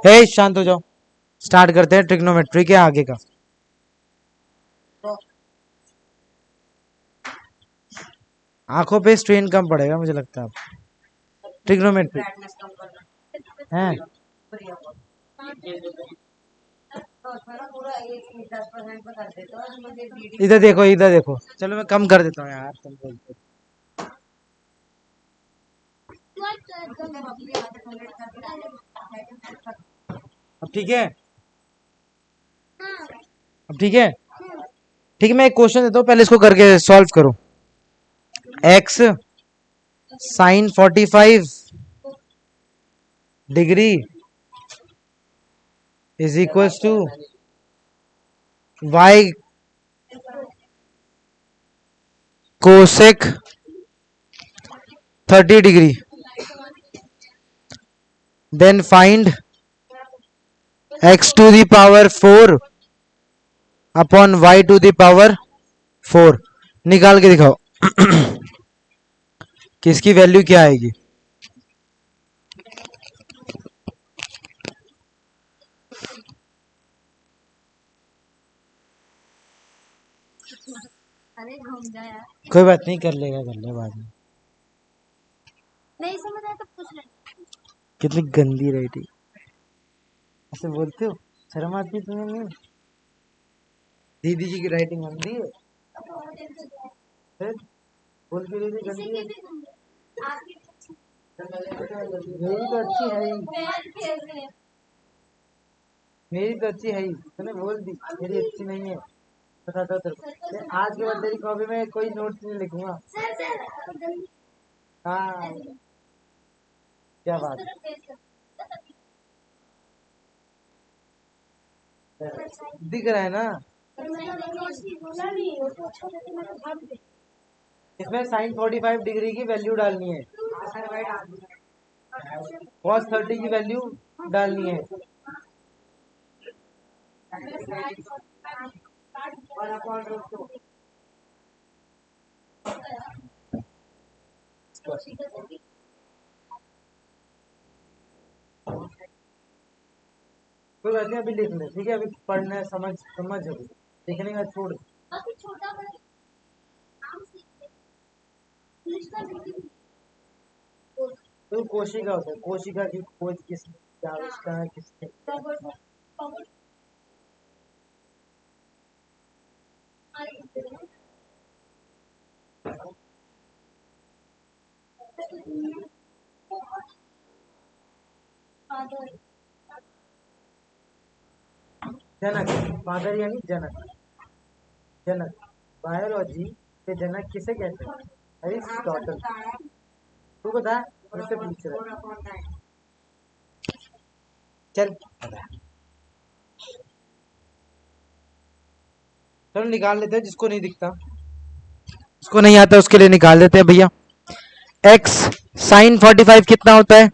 हे शांत हो जाओ। स्टार्ट करते हैं ट्रिग्नोमेट्री के आगे का। आंखों पे स्ट्रेन कम पड़ेगा मुझे लगता है। ट्रिग्नोमेट्री है। इधर देखो, इधर देखो। चलो मैं कम कर देता हूँ यार, तुम बोलते। अब ठीक है, अब ठीक है। ठीक है, मैं एक क्वेश्चन देता हूँ, पहले इसको करके सॉल्व करो। x sine 45 degree is equal to y cosec 30 degree. Then find x to the power 4 upon y to the power 4। निकाल के दिखाओ किसकी वैल्यू क्या आएगी। कोई बात नहीं, कर लेगा, कर ले बाद में। नहीं समझ आया तो पूछ ले। कितनी गंदी राइटिंग, ऐसे बोलते हो? शर्म आती है तुम्हें? नहीं, दीदी जी की राइटिंग गंदी है। फिर बोल के लिए गंदी है। मेरी तो अच्छी है ही, मेरी तो अच्छी है ही। तूने बोल दी मेरी अच्छी नहीं है। बताता तेरे को, आज के बाद तेरी कॉपी में कोई नोट्स नहीं लिखूंगा। हाँ, क्या बात दिख रहा है ना? इसमें साइन 45 डिग्री की वैल्यू डालनी है, कॉस 30 की वैल्यू डालनी है। कोई बात नहीं, अभी लिख ले, ठीक है? अभी पढ़ना है, समझ समझ अभी लिखने का छोड़। तो कोशिका होता है, कोशिका की खोज किसने, आविष्कार किसने? जनक, फादर यानी जनक। जनक, बायोलॉजी के जनक किसे कहते हैं? अरिस्टोटल। तू बता, मुझसे पूछ रहा है। चल चलो निकाल लेते हैं, जिसको नहीं दिखता, जिसको नहीं आता उसके लिए निकाल देते हैं भैया। x साइन 45 कितना होता है?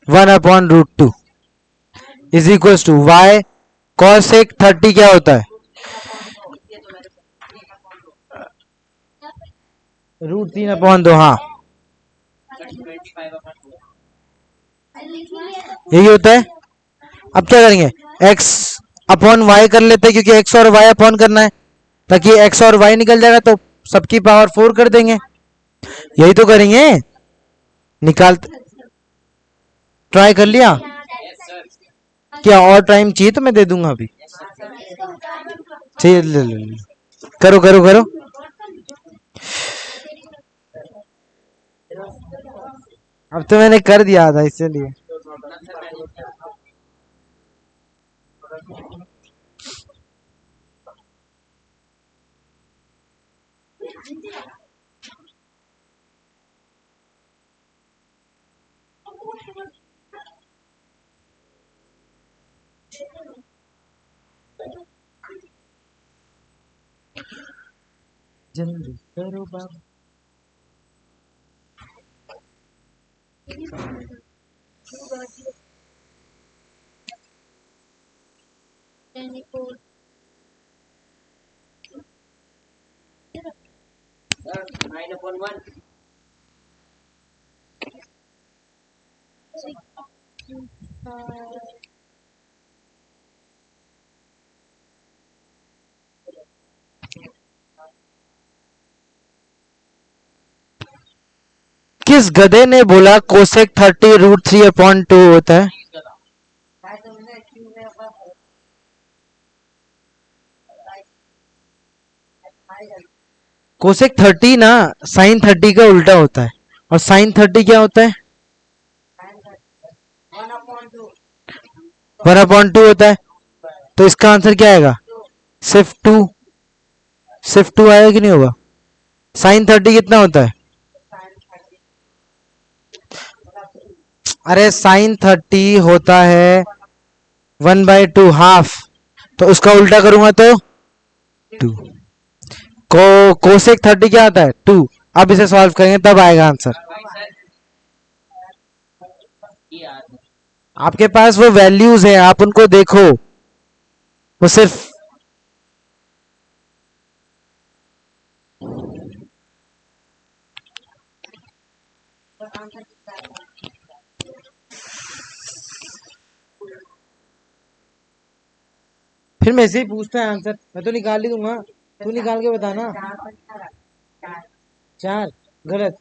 1/√2 is equal to y cosec 30 क्या होता है? √3/2। हाँ, यही होता है। अब क्या करेंगे, x अपॉन y कर लेते हैं, क्योंकि x और y अपॉन करना है, ताकि x और y निकल जाएगा तो सबकी पावर 4 कर देंगे। यही तो करेंगे। निकाल, ट्राई कर लिया क्या? और टाइम चाहिए तो मैं दे दूंगा अभी। ठीक, ले लो, करो करो करो। अब तो मैंने कर दिया था इसलिए। जल्दी करो बाबा। किस गधे ने बोला कोसेक 30√3/2 होता है? कोसेक 30 ना साइन 30 का उल्टा होता है, और साइन 30 क्या होता है? 1/2 होता है। तो इसका आंसर क्या आएगा? सिर्फ 2। सिर्फ 2 आएगा कि नहीं होगा? साइन 30 कितना होता है? अरे साइन 30 होता है 1/2 हाफ, तो उसका उल्टा करूंगा तो 2। कोसेक 30 क्या आता है? 2। अब इसे सॉल्व करेंगे तब आएगा आंसर। आपके पास वो वैल्यूज है, आप उनको देखो। वो सिर्फ फिर मैं ऐसे ही पूछता है आंसर, मैं तो निकाल ही दूंगा, तू निकाल के बताना। 4 गलत,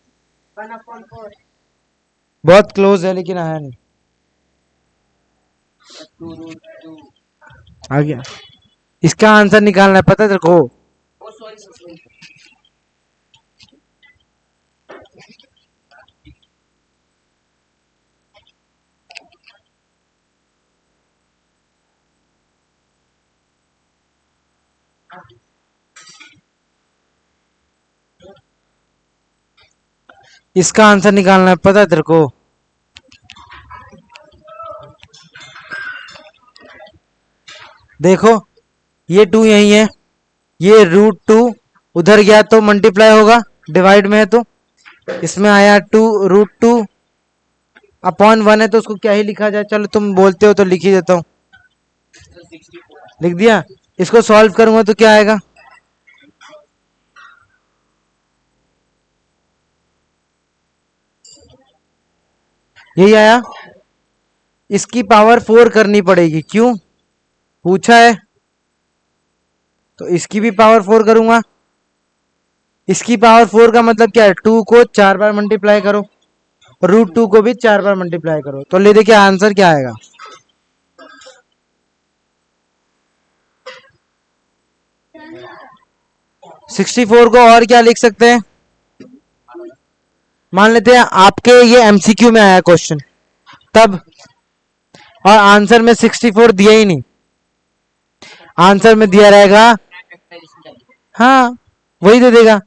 बहुत क्लोज है लेकिन आया नहीं। आ गया। इसका आंसर निकालना है, पता है तेरे को? इसका आंसर निकालना है, पता है तेरे को? देखो ये 2 यही है, ये √2 उधर गया तो मल्टीप्लाई होगा, डिवाइड में है तो इसमें आया 2√2/1 है, तो उसको क्या ही लिखा जाए? चलो तुम बोलते हो तो लिख ही देता हूँ। लिख दिया। इसको सॉल्व करूंगा तो क्या आएगा? यही आया। इसकी पावर 4 करनी पड़ेगी, क्यों पूछा है? तो इसकी भी पावर 4 करूंगा। इसकी पावर 4 का मतलब क्या है? 2 को 4 बार मल्टीप्लाई करो, √2 को भी 4 बार मल्टीप्लाई करो, तो ले देखिए आंसर क्या आएगा। 64 को और क्या लिख सकते हैं? मान लेते हैं आपके ये एमसीक्यू में आया क्वेश्चन, तब और आंसर में 64 दिया ही नहीं, आंसर में दिया रहेगा, हाँ वही दे देगा।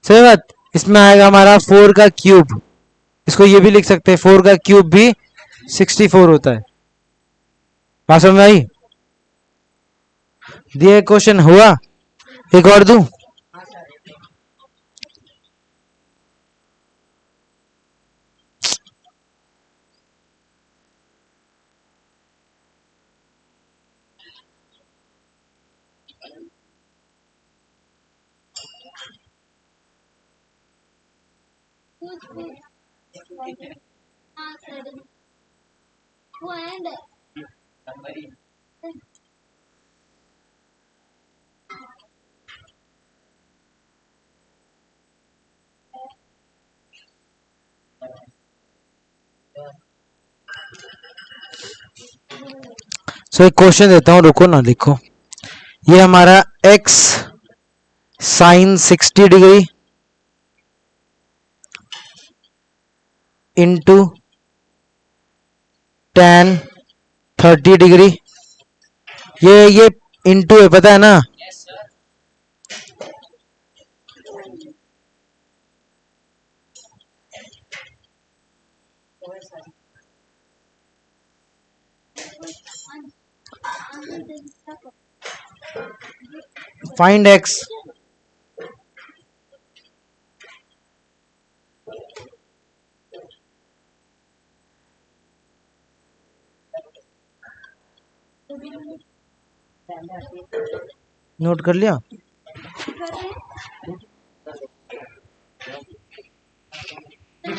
सही बात। इसमें आएगा हमारा 4 का क्यूब, इसको ये भी लिख सकते हैं, 4 का क्यूब भी 64 होता है। बात समझ में आई? दिए क्वेश्चन हुआ, एक और दूं? सो एक क्वेश्चन देता हूं, रुको ना, देखो। ये हमारा x sine 60 degree into tan 30 degree, ये इंटू है, पता है ना? Find x। नोट कर लिया?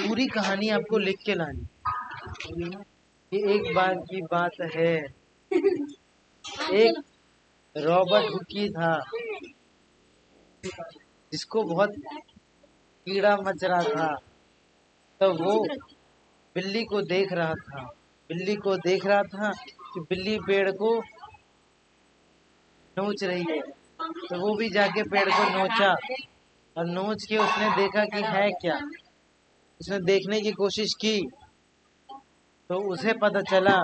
पूरी कहानी आपको लिख के लानी। ये एक बार की बात है, एक रॉबर्ट हुकी था जिसको बहुत कीड़ा मच रहा था। तो वो बिल्ली को देख रहा था, बिल्ली को देख रहा था कि बिल्ली पेड़ को नोच रही है। तो वो भी जाके पेड़ को नोचा, और नोच के उसने देखा कि है क्या। उसने देखने की कोशिश की तो उसे पता चला,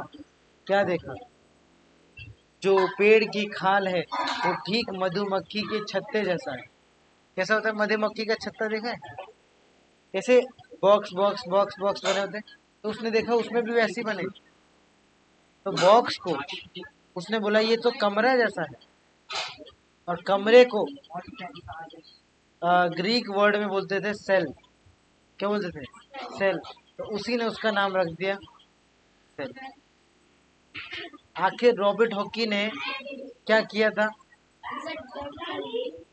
क्या देखा, जो पेड़ की खाल है वो ठीक मधुमक्खी के छत्ते जैसा है। कैसा होता है मधुमक्खी का छत्ता, देखा है कैसे बॉक्स बॉक्स बॉक्स बॉक्स बने होते हैं। तो उसने देखा उसमें भी वैसे ही बने। तो बॉक्स को उसने बोला ये तो कमरा जैसा है, और कमरे को ग्रीक वर्ड में बोलते थे सेल। क्या बोलते थे? सेल। तो उसी ने उसका नाम रख दिया सेल। आखिर रॉबर्ट हॉकी ने क्या किया था?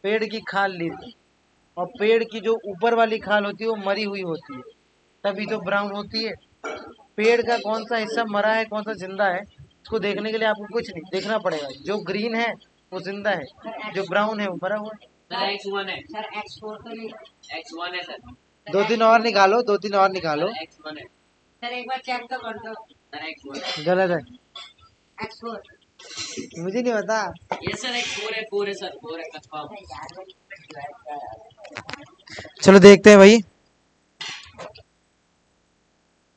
पेड़ की खाल ली थी, और पेड़ की जो ऊपर वाली खाल होती है वो मरी हुई होती है, तभी तो ब्राउन होती है। पेड़ का कौन सा हिस्सा मरा है, कौन सा जिंदा है, उसको देखने के लिए आपको कुछ नहीं देखना पड़ेगा। जो ग्रीन है वो जिंदा है, जो ब्राउन है वो मरा हुआ है। सर X1 है सर, X4 तो नहीं, X1 है सर। दो तीन और निकालो, दो तीन और निकालो। X1 है सर, एक बार चेक तो कर दो सर। X1 गलत है, X4 मुझे नहीं पता। ये सर X4 है, 4 है सर, 4 है कंफर्म। चलो देखते हैं भाई,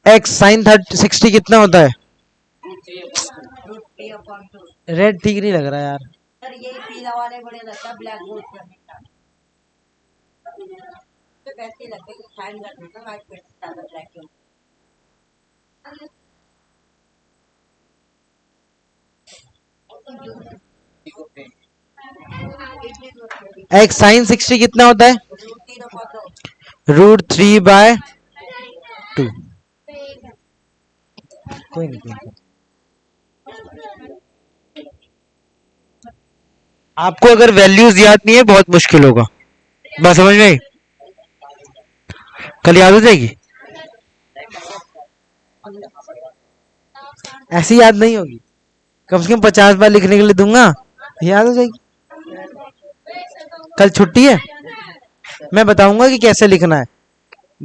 x साइन 60 कितना होता है? रेड ठीक नहीं लग रहा यार सर, ये पीला वाले बड़े लगता है, ब्लैक बोर्ड करने का तो वैसे लगता है कि साइन कर देता है, व्हाइट पे ज्यादा ब्लैक है। x साइन 60 कितना होता है? √3/2। कोई नहीं, कोई नहीं। आपको अगर वैल्यूज याद नहीं है बहुत मुश्किल होगा, बात समझ में आई? कल याद हो जाएगी, ऐसी याद नहीं होगी। कम से कम 50 बार लिखने के लिए दूंगा, याद हो जाएगी। कल छुट्टी है, मैं बताऊंगा कि कैसे लिखना है।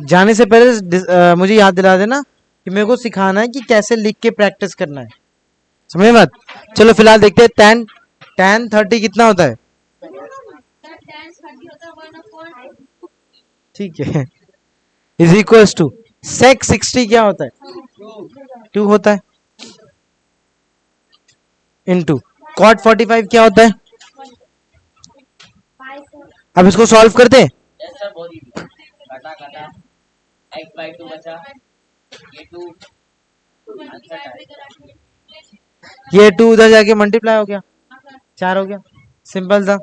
जाने से पहले मुझे याद दिला देना कि मेरे को सिखाना है कि कैसे लिख के प्रैक्टिस करना है, समझे बात? चलो फिलहाल देखते हैं tan 30 कितना होता है। ठीक है, इज इक्वल टू sec 60 क्या होता है? 2 होता है, इनटू cot 45 क्या होता है? अब इसको सॉल्व करते हैं। X/2 बचा, ये 2 ये 2 उधर जाके मल्टीप्लाई हो गया, 4 हो गया, सिंपल था।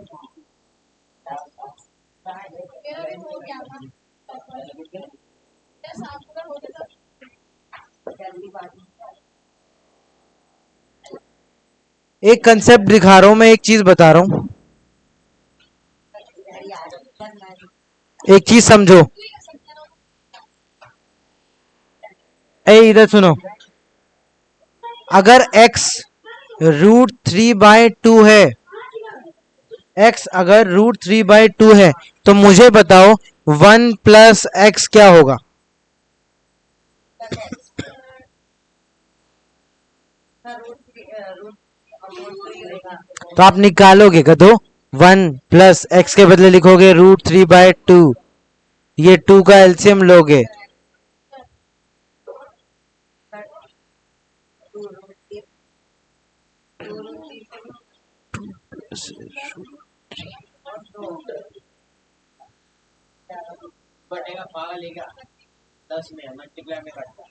एक कंसेप्ट दिखा रहा हूं मैं, एक चीज बता रहा हूं, एक चीज समझो। इधर सुनो, अगर x √3/2 है, x अगर √3/2 है, तो मुझे बताओ 1 + x क्या होगा? तो आप निकालोगे कदो, 1 + x के बदले लिखोगे √3/2, ये 2 का एलसीएम लोगे, बटेगा पागल लेगा 10 में मल्टीप्लाई में करता है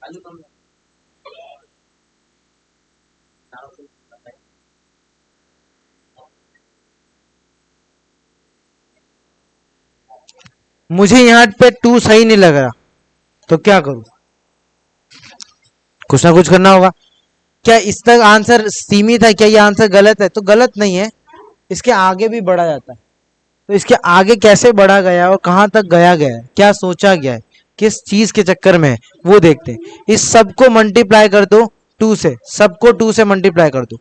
आलू कम। मुझे यहाँ पे 2 सही नहीं लग रहा, तो क्या करूं? कुछ ना कुछ करना होगा। क्या इस तक आंसर सीमित है? क्या ये आंसर गलत है? तो गलत नहीं है, इसके आगे भी बढ़ा जाता है। तो इसके आगे कैसे बढ़ा गया और कहां तक गया गया है, क्या सोचा गया है, किस चीज के चक्कर में है वो देखते हैं। इस सबको मल्टीप्लाई कर दो 2 से, सबको 2 से मल्टीप्लाई कर दो,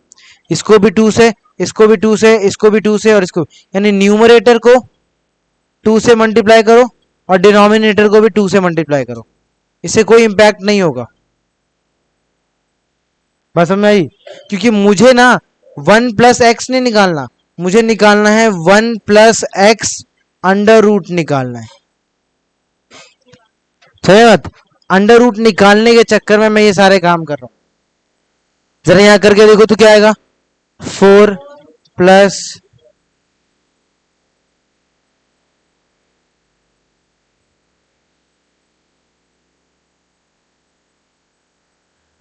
इसको भी 2 से, इसको भी 2 से, इसको भी 2 से, और इसको, यानी न्यूमरेटर को 2 से मल्टीप्लाई करो और डिनोमिनेटर को भी 2 से मल्टीप्लाई करो, इससे कोई इंपैक्ट नहीं होगा। बस समझ आई? क्योंकि मुझे ना 1 + x नहीं निकालना, मुझे निकालना है 1 + x अंडर रूट निकालना है। सही बात। अंडर रूट निकालने के चक्कर में मैं ये सारे काम कर रहा हूं। जरा यहां करके देखो तो क्या आएगा, 4 प्लस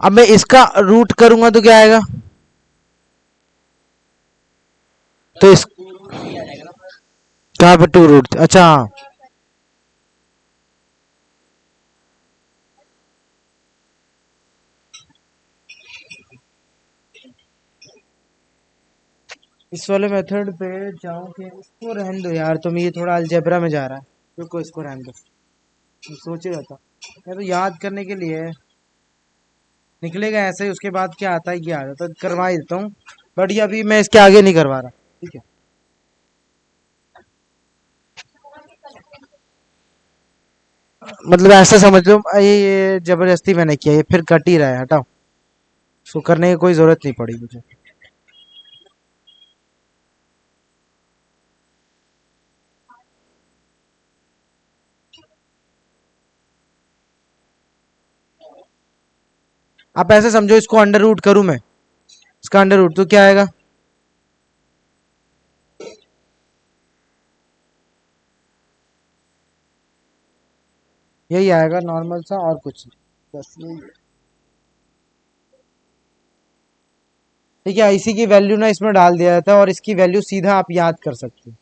अब मैं इसका रूट करूंगा तो क्या आएगा, तो इस कहां पर 2 रूट, अच्छा हाँ, इस वाले मेथड पे जाओ कि इसको रहने दो यार, तुम ये थोड़ा अलजेब्रा में जा रहा है, रुको इसको रहने दो। मैं सोच ही रहा था मैं तो याद करने के लिए निकलेगा ऐसे ही, उसके बाद क्या आता है ये आ जाता है, करवा ही देता हूँ, बट ये अभी मैं इसके आगे नहीं करवा रहा, ठीक है। मतलब ऐसा समझ लो ये जबरदस्ती मैंने किया, ये फिर कट ही रहा है, हटाओ, इसको करने की कोई जरूरत नहीं पड़ी मुझे। आप ऐसे समझो, इसको अंडर रूट करूं मैं, इसका अंडर रूट तो क्या आएगा, यही आएगा नॉर्मल सा, और कुछ नहीं, बस यही है। ठीक है, इसी की वैल्यू ना इसमें डाल दिया जाता है और इसकी वैल्यू सीधा आप याद कर सकते हो,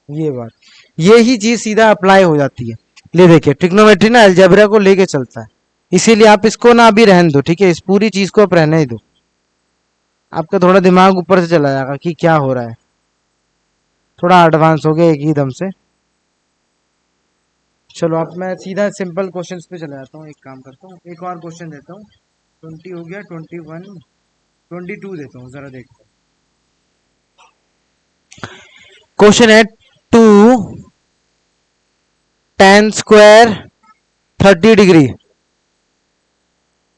ये बात, ये ही चीज सीधा अप्लाई हो जाती है। ले देखिए, ट्रिग्नोमेट्री ना अलजेब्रा को लेके चलता है, इसीलिए आप इसको ना अभी रहने दो, ठीक है, इस पूरी चीज को आप रहने ही दो, आपका थोड़ा दिमाग ऊपर से चला जाएगा कि क्या हो रहा है, थोड़ा एडवांस हो गया एक ही दम से। चलो अब मैं सीधा सिंपल क्वेश्चंस पे चला जाता हूँ, एक काम करता हूँ, एक और क्वेश्चन देता हूँ, 20 हो गया, 21, 22 देता हूँ, जरा देखते हैं। क्वेश्चन है 2 tan square 30 degree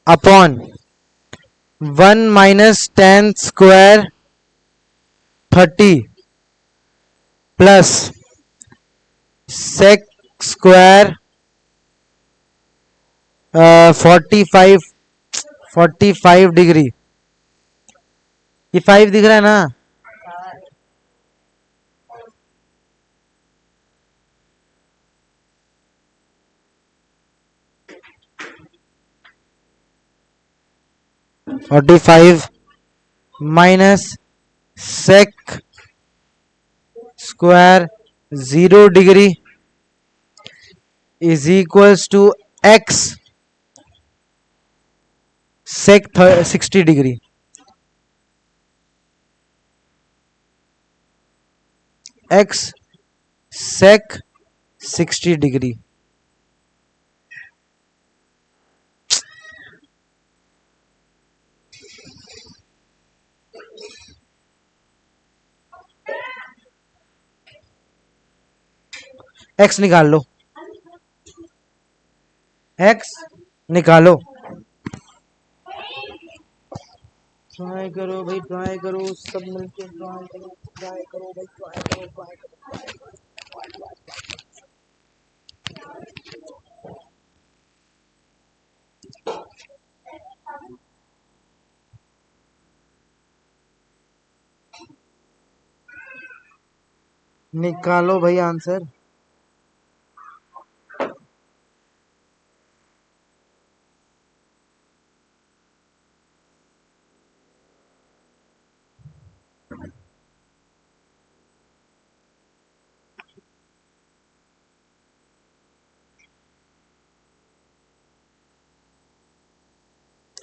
upon 1 - tan square 30 plus sec square 45 degree, ये 5 दिख रहा है ना, 45 minus sec square 0 degree is equals to x sec 60 degree, x sec 60 degree. x निकाल लो, x निकालो, ट्राई करो भाई, ट्राई करो, सब मिलके ट्राई करो, ट्राई करो भाई, ट्राई करो, ट्राई करो, निकालो भाई आंसर।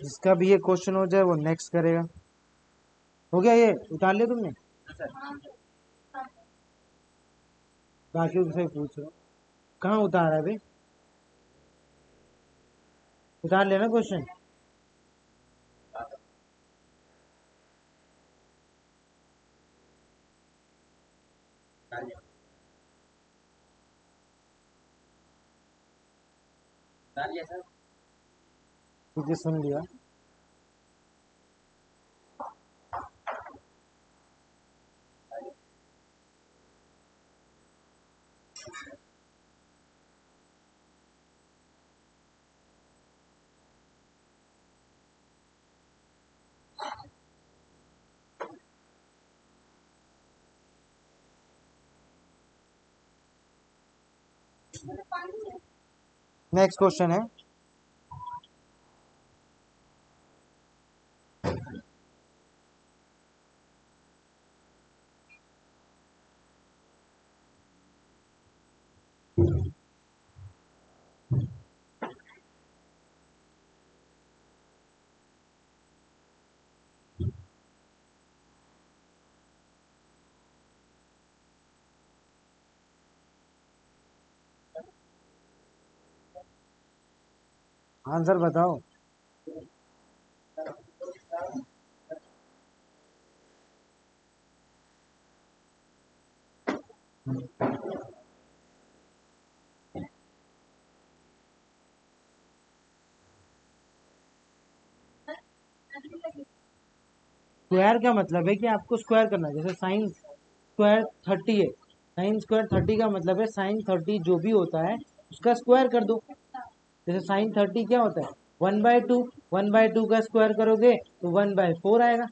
जिसका भी ये क्वेश्चन हो जाए वो नेक्स्ट करेगा। हो गया, ये उतार लिया तुमने, बाकी से पूछ रहा हूँ, कहाँ उतारा है भाई, उतार लेना क्वेश्चन। डालिए सर। ठीक है, सुन लिया। नेक्स्ट क्वेश्चन है, आंसर बताओ। स्क्वायर का मतलब है कि आपको स्क्वायर करना है। जैसे साइन स्क्वायर 30 है, साइन स्क्वायर 30 का मतलब है साइन 30 जो भी होता है उसका स्क्वायर कर दो। जैसे साइन 30 क्या होता है, 1/2, 1/2 का स्क्वायर करोगे तो 1/4 आएगा।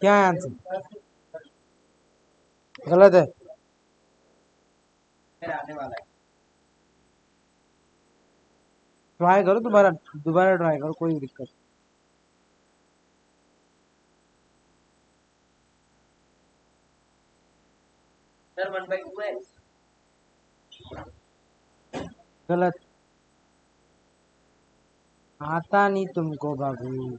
क्या है आंसर? गलत है। फिर आने वाला है। ट्राई करो, दोबारा दोबारा ट्राई करो, कोई दिक्कत। सर 1/2 है। गलत। आता नहीं तुमको बाबू।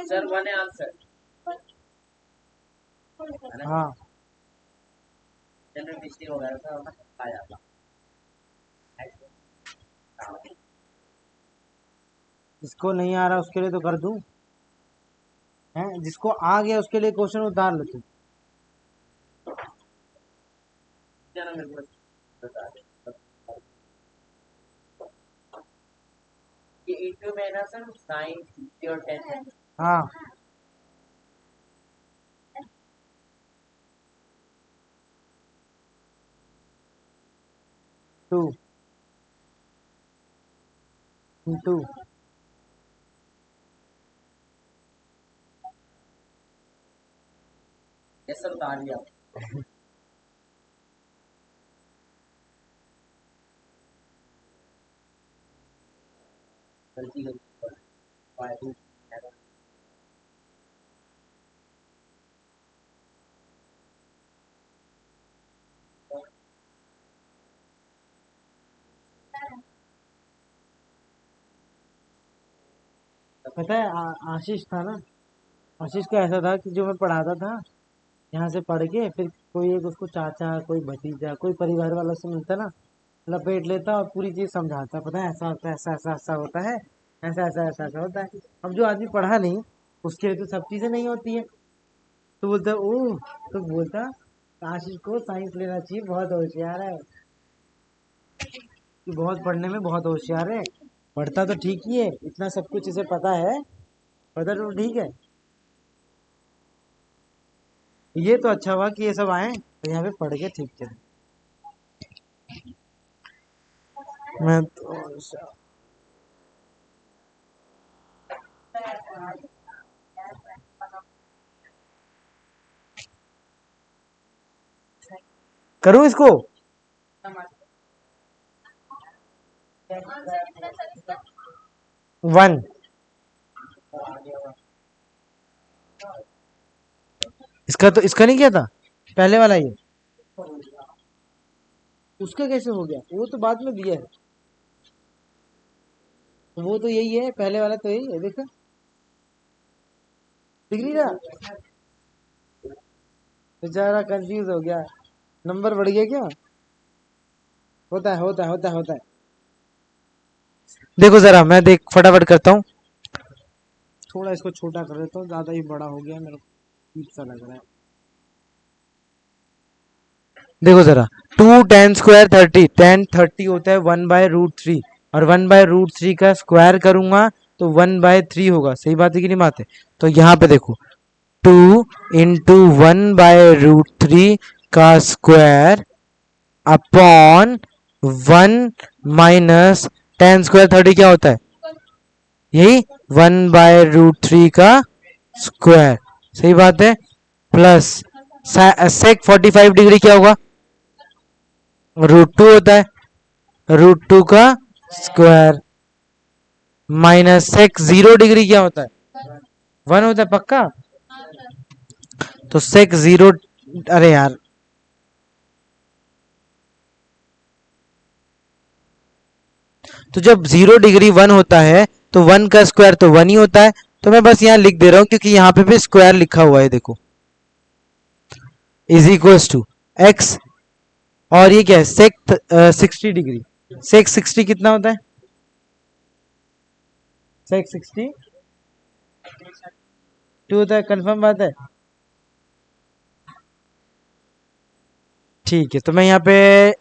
सर 1 है आंसर। हाँ, जनरल मिस्टेक हो गया था, आ जाता। जिसको नहीं आ रहा उसके लिए तो कर दूं, है जिसको आ गया उसके लिए क्वेश्चन उतार लो तुम। जनरल मेरे को बता दे। ये इंटू में है ना सर, साइन 50 और 10 है। हाँ, 2 इंटू ये सब उतार लिया। गलती गलती फाइव। पता है आशीष था ना, आशीष का ऐसा था कि जो मैं पढ़ाता था यहाँ से पढ़ के फिर कोई एक उसको चाचा, कोई भतीजा, कोई परिवार वाला से मिलता ना, लपेट लेता और पूरी चीज समझाता। पता है ऐसा होता है, ऐसा ऐसा ऐसा होता है, ऐसा ऐसा ऐसा ऐसा होता है। अब जो आदमी पढ़ा नहीं उसके लिए तो सब चीजें नहीं होती है। तो बोलता ओ, तो बोलता आशीष को साइंस लेना चाहिए, बहुत होशियार है, ये बहुत पढ़ने में बहुत होशियार है। पढ़ता तो ठीक ही है, इतना सब कुछ इसे पता है, पढ़ता तो ठीक है। ये तो अच्छा हुआ कि ये सब आए तो यहाँ पे पढ़ के ठीक चले। मैं तो करूँ इसको 1। इसका तो इसका नहीं किया था पहले वाला, ये उसका कैसे हो गया? वो तो बाद में दिया है, तो वो तो यही है, पहले वाला तो यही है, देखो दिख नहीं रहा? बेचारा कंफ्यूज हो गया, नंबर बढ़ गया क्या? होता है। देखो जरा मैं देख फटाफट करता हूँ, थोड़ा इसको छोटा कर देता हूँ, ज्यादा ही बड़ा हो गया मेरे को, अजीब सा लग रहा है। देखो जरा, 2 10 स्क्वायर 30, 10 30 होता है 1/√3, और 1/√3 का स्क्वायर करूंगा तो 1/3 होगा, सही बात है कि नहीं बात है? तो यहाँ पे देखो 2 इंटू 1/√3 का स्क्वायर अपॉन 1 माइनस 10 स्क्वायर 30 क्या होता है? यही 1/√3 का स्क्वायर, सही बात है, प्लस सेक 45 डिग्री क्या होगा? √2 होता है, √2 का स्क्वायर, माइनस सेक 0 डिग्री क्या होता है? 1 होता है पक्का? तो सेक 0, अरे यार तो जब 0 डिग्री 1 होता है तो 1 का स्क्वायर तो 1 ही होता है, तो मैं बस यहाँ लिख दे रहा हूँ क्योंकि यहाँ पे भी स्क्वायर लिखा हुआ है, देखो इज इक्वल्स टू एक्स, और ये क्या है? सेक 60 डिग्री, सेक 60 कितना होता है? सेक 60 2 होता है, कंफर्म बात है? ठीक है, तो मैं यहाँ पे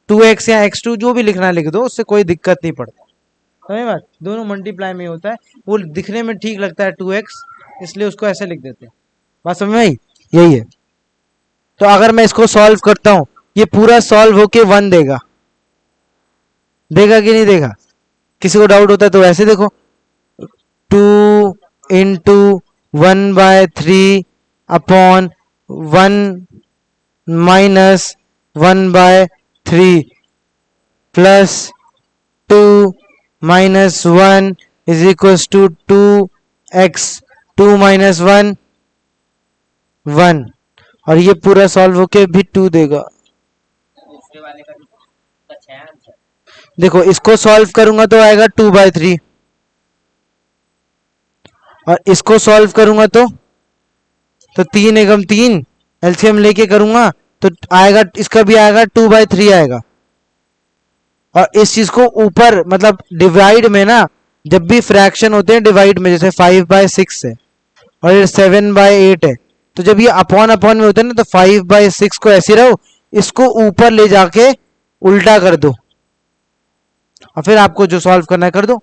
2x या x2 जो भी लिखना है लिख दो, उससे कोई दिक्कत नहीं पड़ता, समझ बात? दोनों मल्टीप्लाई में होता है, वो दिखने में ठीक लगता है 2x, इसलिए उसको ऐसे लिख देते हैं, बात समझ में आई? यही है। तो अगर मैं इसको सॉल्व करता हूं, ये पूरा सॉल्व होके 1 देगा, देगा कि नहीं देगा? किसी को डाउट होता है तो ऐसे देखो, 2 into 1/3 upon 1 minus 1/3 plus 2 minus 1 is equal to 2x, 2 minus 1 1, और ये पूरा सॉल्व होके भी 2 देगा। दूसरे वाले का भी अच्छा है आंसर। देखो इसको सॉल्व करूंगा तो आएगा 2/3, और इसको सॉल्व करूंगा तो 3 एकम 3 एलसीएम लेके करूंगा तो आएगा, इसका भी आएगा 2/3 आएगा। और इस चीज को ऊपर मतलब डिवाइड में ना, जब भी फ्रैक्शन होते हैं डिवाइड में, जैसे 5/6 है और ये 7/8 है, तो जब ये अपॉन अपॉन में होते हैं ना, तो 5/6 को ऐसे रहो, इसको ऊपर ले जाके उल्टा कर दो, और फिर आपको जो सॉल्व करना है कर दो।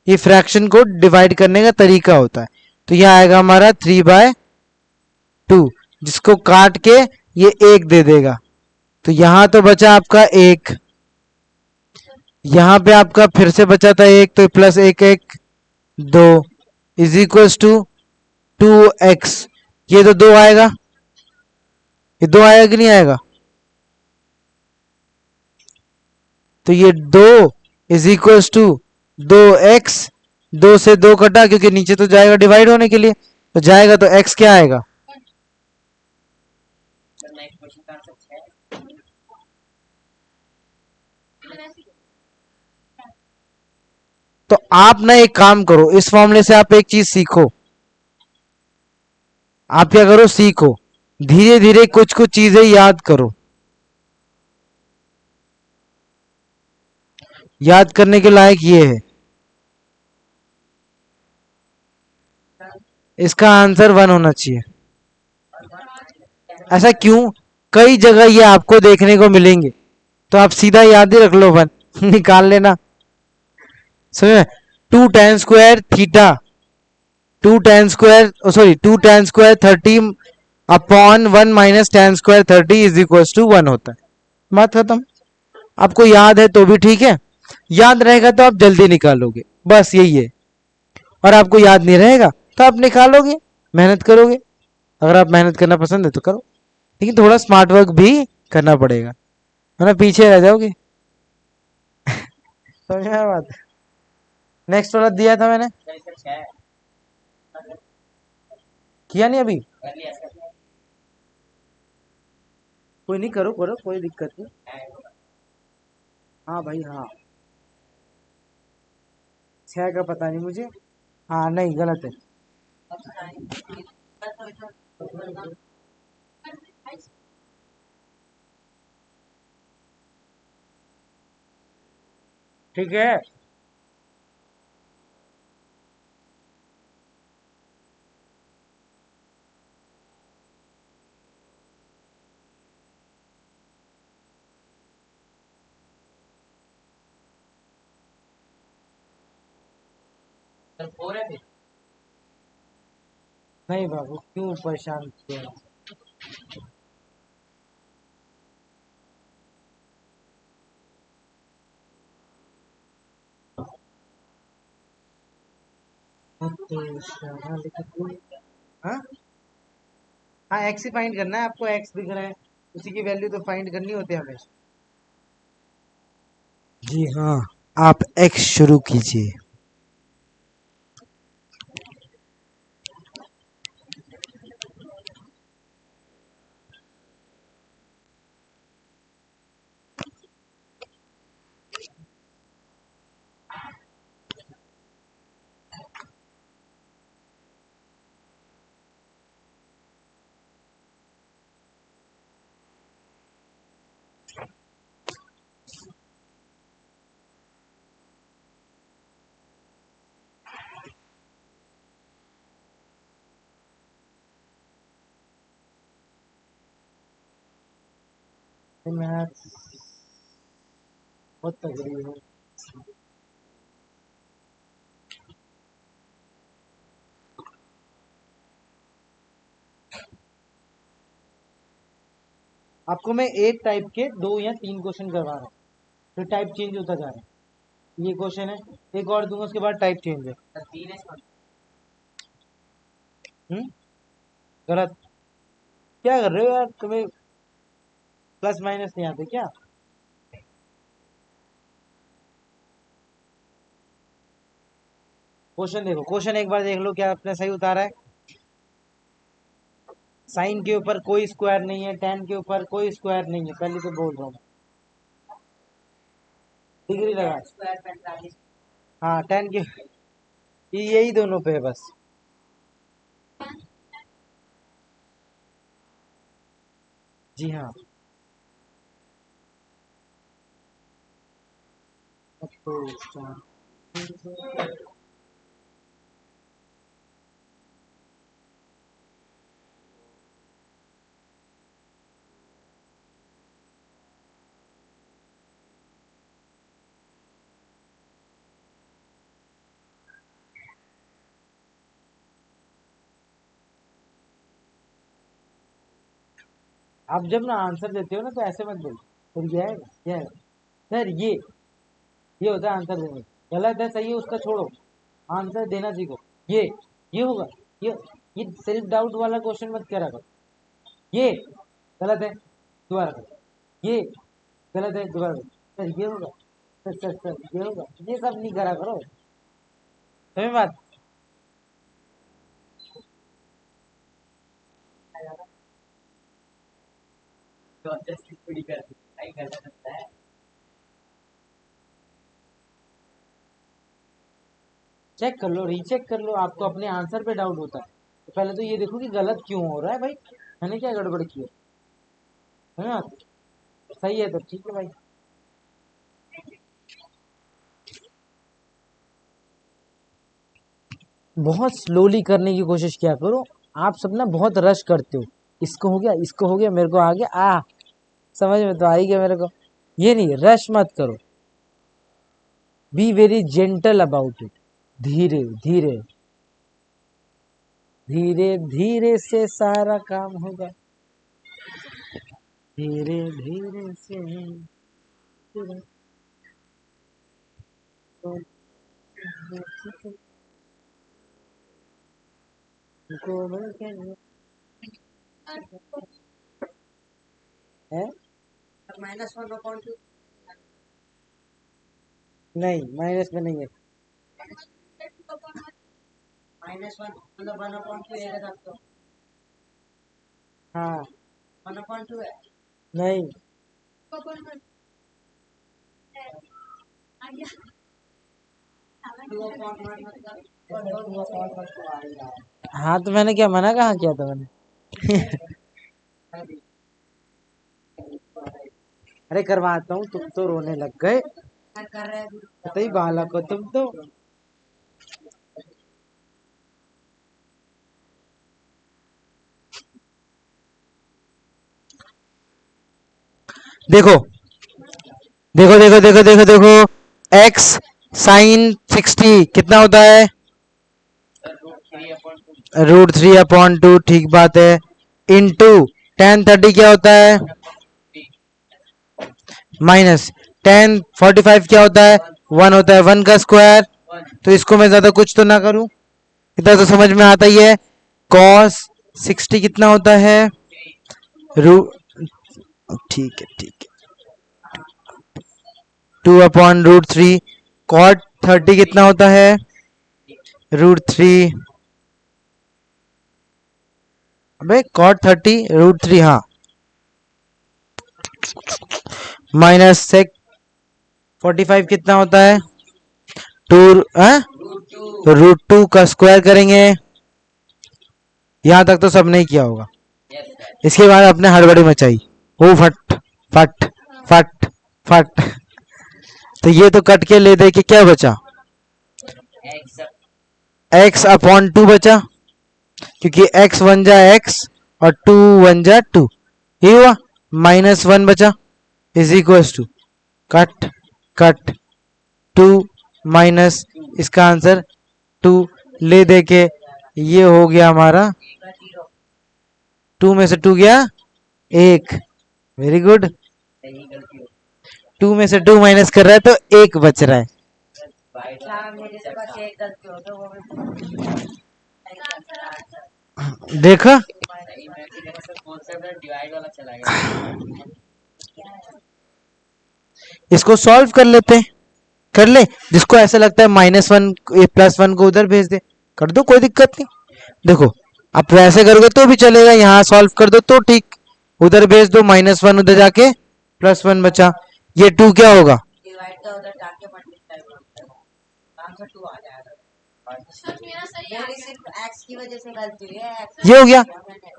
ये फ्रैक्शन को डिवाइड करने का तरीका होता है। तो यह आएगा हमारा 3/2, जिसको काट के ये 1 दे देगा, तो यहां तो बचा आपका 1, यहां पे आपका फिर से बचा था 1, तो plus 1 1 2 is equal to 2x, ये तो 2 आएगा, ये 2 आएगा कि नहीं आएगा? तो ये 2 इज इक्वल टू 2x, 2 से 2 कटा क्योंकि नीचे तो जाएगा डिवाइड होने के लिए, तो जाएगा तो x क्या आएगा? नेक्स्ट क्वेश्चन का आंसर 6 तो आप ना एक काम करो, इस फॉर्मूले से आप एक चीज सीखो, आप क्या करो, सीखो धीरे धीरे कुछ कुछ चीजें याद करो, याद करने के लायक ये है। इसका आंसर 1 होना चाहिए। ऐसा क्यों? कई जगह ये आपको देखने को मिलेंगे, तो आप सीधा याद ही रख लो, वन निकाल लेना। समझ, 2 tan² theta, 2 tan² 30 upon 1 minus tan² 30 is equal to 1 होता है। बात खत्म। आपको याद है तो भी ठीक है, याद रहेगा तो आप जल्दी निकालोगे, बस यही है। और आपको याद नहीं रहेगा तो आप निकालोगे, मेहनत करोगे। अगर आप मेहनत करना पसंद है तो करो, लेकिन थोड़ा स्मार्ट वर्क भी करना पड़ेगा, वरना पीछे रह जाओगे। समझ में आया बात? नेक्स्ट वाला दिया था मैंने, सर इसका 6 है। किया नहीं अभी? कर लिया सर। कोई नहीं, करो करो, कोई दिक्कत नहीं। है। हाँ भाई हाँ, 6 का पता नहीं मुझे। हाँ नहीं, गलत है। ठीक है, सर 4 है फिर। नहीं बाबू, क्यों परेशान किया? हाँ हाँ, एक्स ही फाइंड करना है आपको, एक्स दिख रहा है, उसी की वैल्यू तो फाइंड करनी होती है हमेशा। जी हाँ, आप एक्स शुरू कीजिए। मैथ बहुत तगड़ी है। आपको मैं एक टाइप के 2 या 3 क्वेश्चन करवा रहा हूँ, फिर टाइप चेंज होता जा रहा है। ये क्वेश्चन है, एक और दूंगा, उसके बाद टाइप चेंज है। सर 3 है इसका। गलत। क्या कर रहे हो यार, तुम्हें प्लस माइनस नहीं आते क्या? क्वेश्चन देखो, क्वेश्चन एक बार देख लो, क्या आपने सही उतारा है? साइन के ऊपर कोई स्क्वायर नहीं है, टेन के ऊपर कोई स्क्वायर नहीं है, पहले तो बोल रहा हूँ। डिग्री लगा, स्क्वायर 45। हाँ टेन के, यही दोनों पे है बस। जी हाँ। आप जब ना आंसर देते हो ना, तो ऐसे मत बोलो सर ये है, ये है सर, ये होता है आंसर देने। गलत है, सही है, उसका छोड़ो, आंसर देना सीखो। ये होगा, ये ये सेल्फ डाउट वाला क्वेश्चन मत करा करो। ये गलत है, दोबारा करो। ये गलत है, दोबारा करो। सर ये होगा, सर ये होगा, ये सब नहीं करा करो। समझ बात? तो अच्छा थोड़ी कर नहीं करना सकता है। चेक कर लो, रीचेक कर लो, आपको अपने आंसर पे डाउट होता है तो पहले तो ये देखो कि गलत क्यों हो रहा है भाई, मैंने क्या गड़बड़ की है ना? सही है तो ठीक है भाई। बहुत स्लोली करने की कोशिश किया करो, आप सब ना बहुत रश करते हो, इसको हो गया, इसको हो गया, मेरे को आ गया। समझ में तो आ ही गया मेरे को। ये नहीं, रश मत करो, be very gentle about it. धीरे धीरे धीरे धीरे से सारा काम होगा, धीरे धीरे से। है? -1/2 नहीं, माइनस में नहीं है। -1 मतलब 1/2 है सबको। हाँ 1/2 है। नहीं, हाँ तो मैंने क्या मना कहाँ किया था मैंने? अरे करवाता हूँ, तुम तो रोने लग गए। कर रहे हैं बताइए बालक हो तुम तो। देखो देखो देखो देखो देखो देखो, एक्स साइन 60 कितना होता है? √3/2। ठीक बात है। इंटू tan 30 क्या होता है? माइनस tan 45 क्या होता है? 1 होता है। 1 का स्क्वायर। तो इसको मैं ज्यादा कुछ तो ना करूं, इतना तो समझ में आता ही है। cos 60 कितना होता है? रू ठीक है ठीक है, 2/√3। cot 30 कितना होता है? √3। अबे cot 30 √3, हाँ। माइनस सेक 45 कितना होता है? टू √2 का स्क्वायर करेंगे। यहां तक तो सब नहीं किया होगा। इसके बाद अपने हड़बड़ी मचाई, ओ फट फट फट फट। तो ये तो कट के ले दे के क्या बचा? x/2 बचा, क्योंकि x 1 जा x और 2 1 जा 2। ये हुआ। -1 बचा is equal to cut cut 2 minus, इसका आंसर 2 ले दे के ये हो गया हमारा। 2 में से 2 गया 1। Very good. 2 में से 2 माइनस कर रहा है तो 1 बच रहा है। देखा, इसको सॉल्व कर लेते हैं। कर ले, जिसको ऐसा लगता है -1 +1 को उधर भेज दे, कर दो, कोई दिक्कत नहीं। देखो, आप वैसे करोगे तो भी चलेगा, यहाँ सॉल्व कर दो तो ठीक, उधर भेज दो -1 उधर जाके +1 बचा। ये 2 क्या होगा? डिवाइड का उधर जाके मल्टीप्लाई करो, आंसर 2 आ जाएगा। मेरी सिर्फ x की वजह से गलती है। ये हो गया।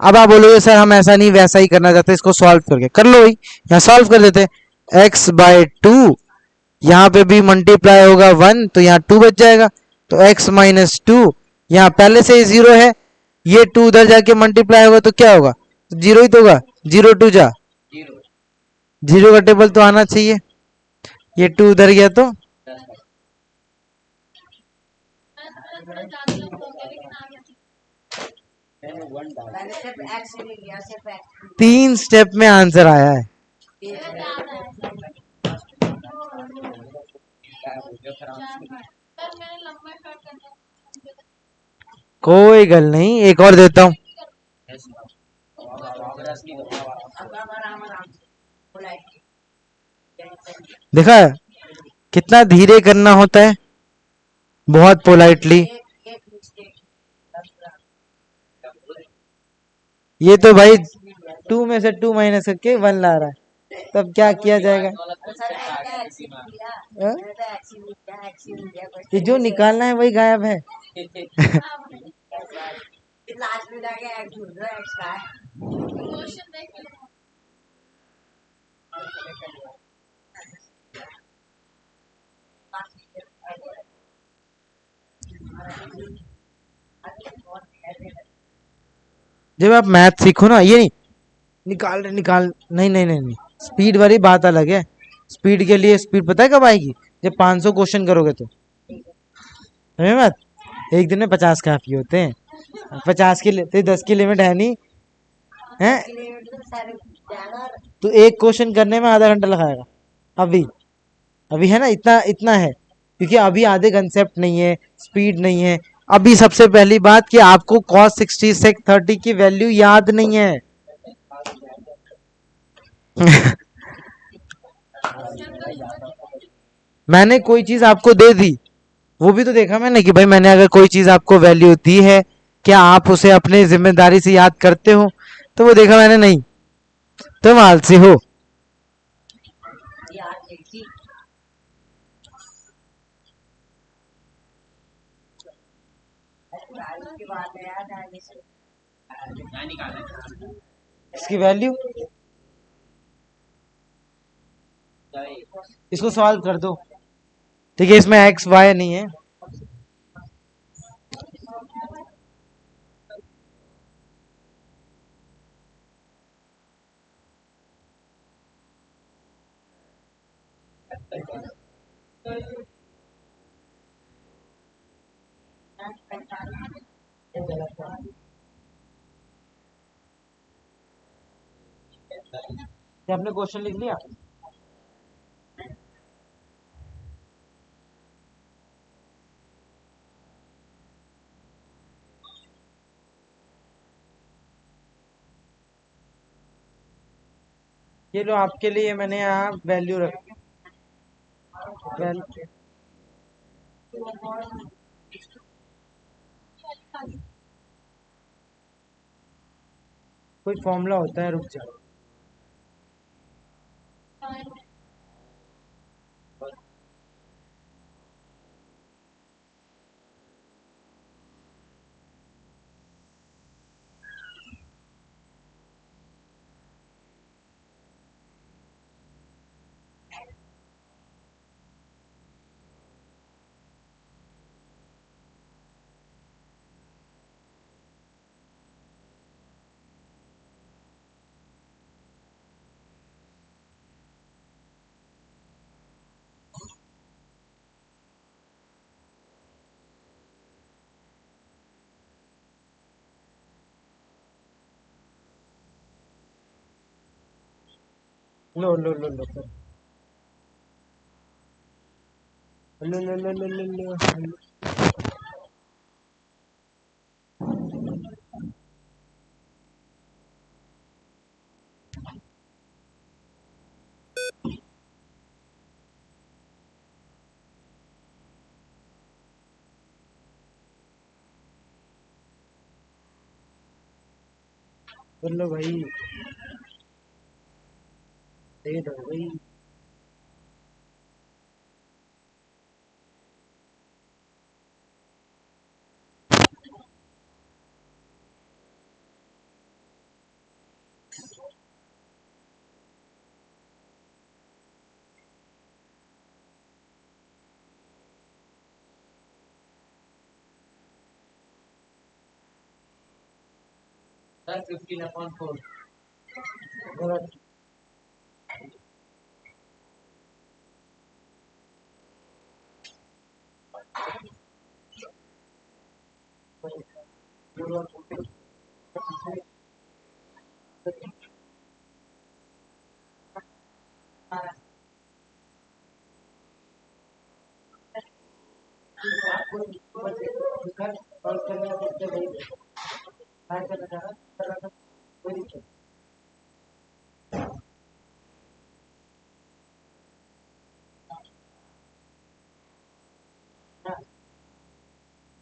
अब आप बोलोगे सर हम ऐसा नहीं वैसा ही करना चाहते, इसको सॉल्व करके कर लो। वही यहाँ सॉल्व कर देते। x/2, यहाँ पे भी मल्टीप्लाई होगा 1 तो यहाँ 2 बच जाएगा। तो x-2, यहाँ पहले से ही 0 है, ये 2 उधर जाके मल्टीप्लाई होगा तो क्या होगा? 0 ही तो होगा। 0 2 जा 0 का टेबल तो आना चाहिए। ये 2 उधर गया तो मैंने सिर्फ x ही लिया, सिर्फ x। 3 स्टेप में आंसर आया है। कोई गल नहीं, एक और देता हूँ। देखा है? कितना धीरे करना होता है, बहुत पोलाइटली। ये तो भाई 2 में से 2 माइनस करके 1 ला रहा है, तब क्या किया जाएगा? हाँ? ये जो निकालना है वही गायब है। लास्ट में जाके x ढूंढ रहा है, x का है। जब आप मैथ सीखो ना, ये नहीं निकाल, नहीं नहीं नहीं नहीं, स्पीड वाली बात अलग है। स्पीड के लिए स्पीड पता है कब आएगी? जब 500 क्वेश्चन करोगे तो। समझे बात? एक दिन में 50 काफी होते हैं। 50 की 10 की लिमिट है नहीं है। तो एक क्वेश्चन करने में आधा घंटा लगाएगा अभी। अभी है ना, इतना इतना है, क्योंकि अभी आधे कंसेप्ट नहीं है, स्पीड नहीं है। अभी सबसे पहली बात कि आपको cos 60 sec 30 की वैल्यू याद नहीं है। मैंने कोई चीज आपको दे दी, वो भी तो देखा मैंने कि भाई मैंने अगर कोई चीज आपको वैल्यू दी है, क्या आप उसे अपने जिम्मेदारी से याद करते हो? तो वो देखा मैंने नहीं। तुम आलसी हो। याद नहीं थी। उसके बाद याद आने से इसकी वैल्यू, इसको सॉल्व कर दो। ठीक है, इसमें एक्स वाई नहीं है। क्या आपने क्वेश्चन लिख लिया? ये लो, आपके लिए मैंने यहाँ वैल्यू रखी। कोई फॉर्मूला होता है, रुक जाओ। लो लो लो लो लो लो लो लो लो लो लो। बोलो भाई, दे दो भाई। That's 15/4.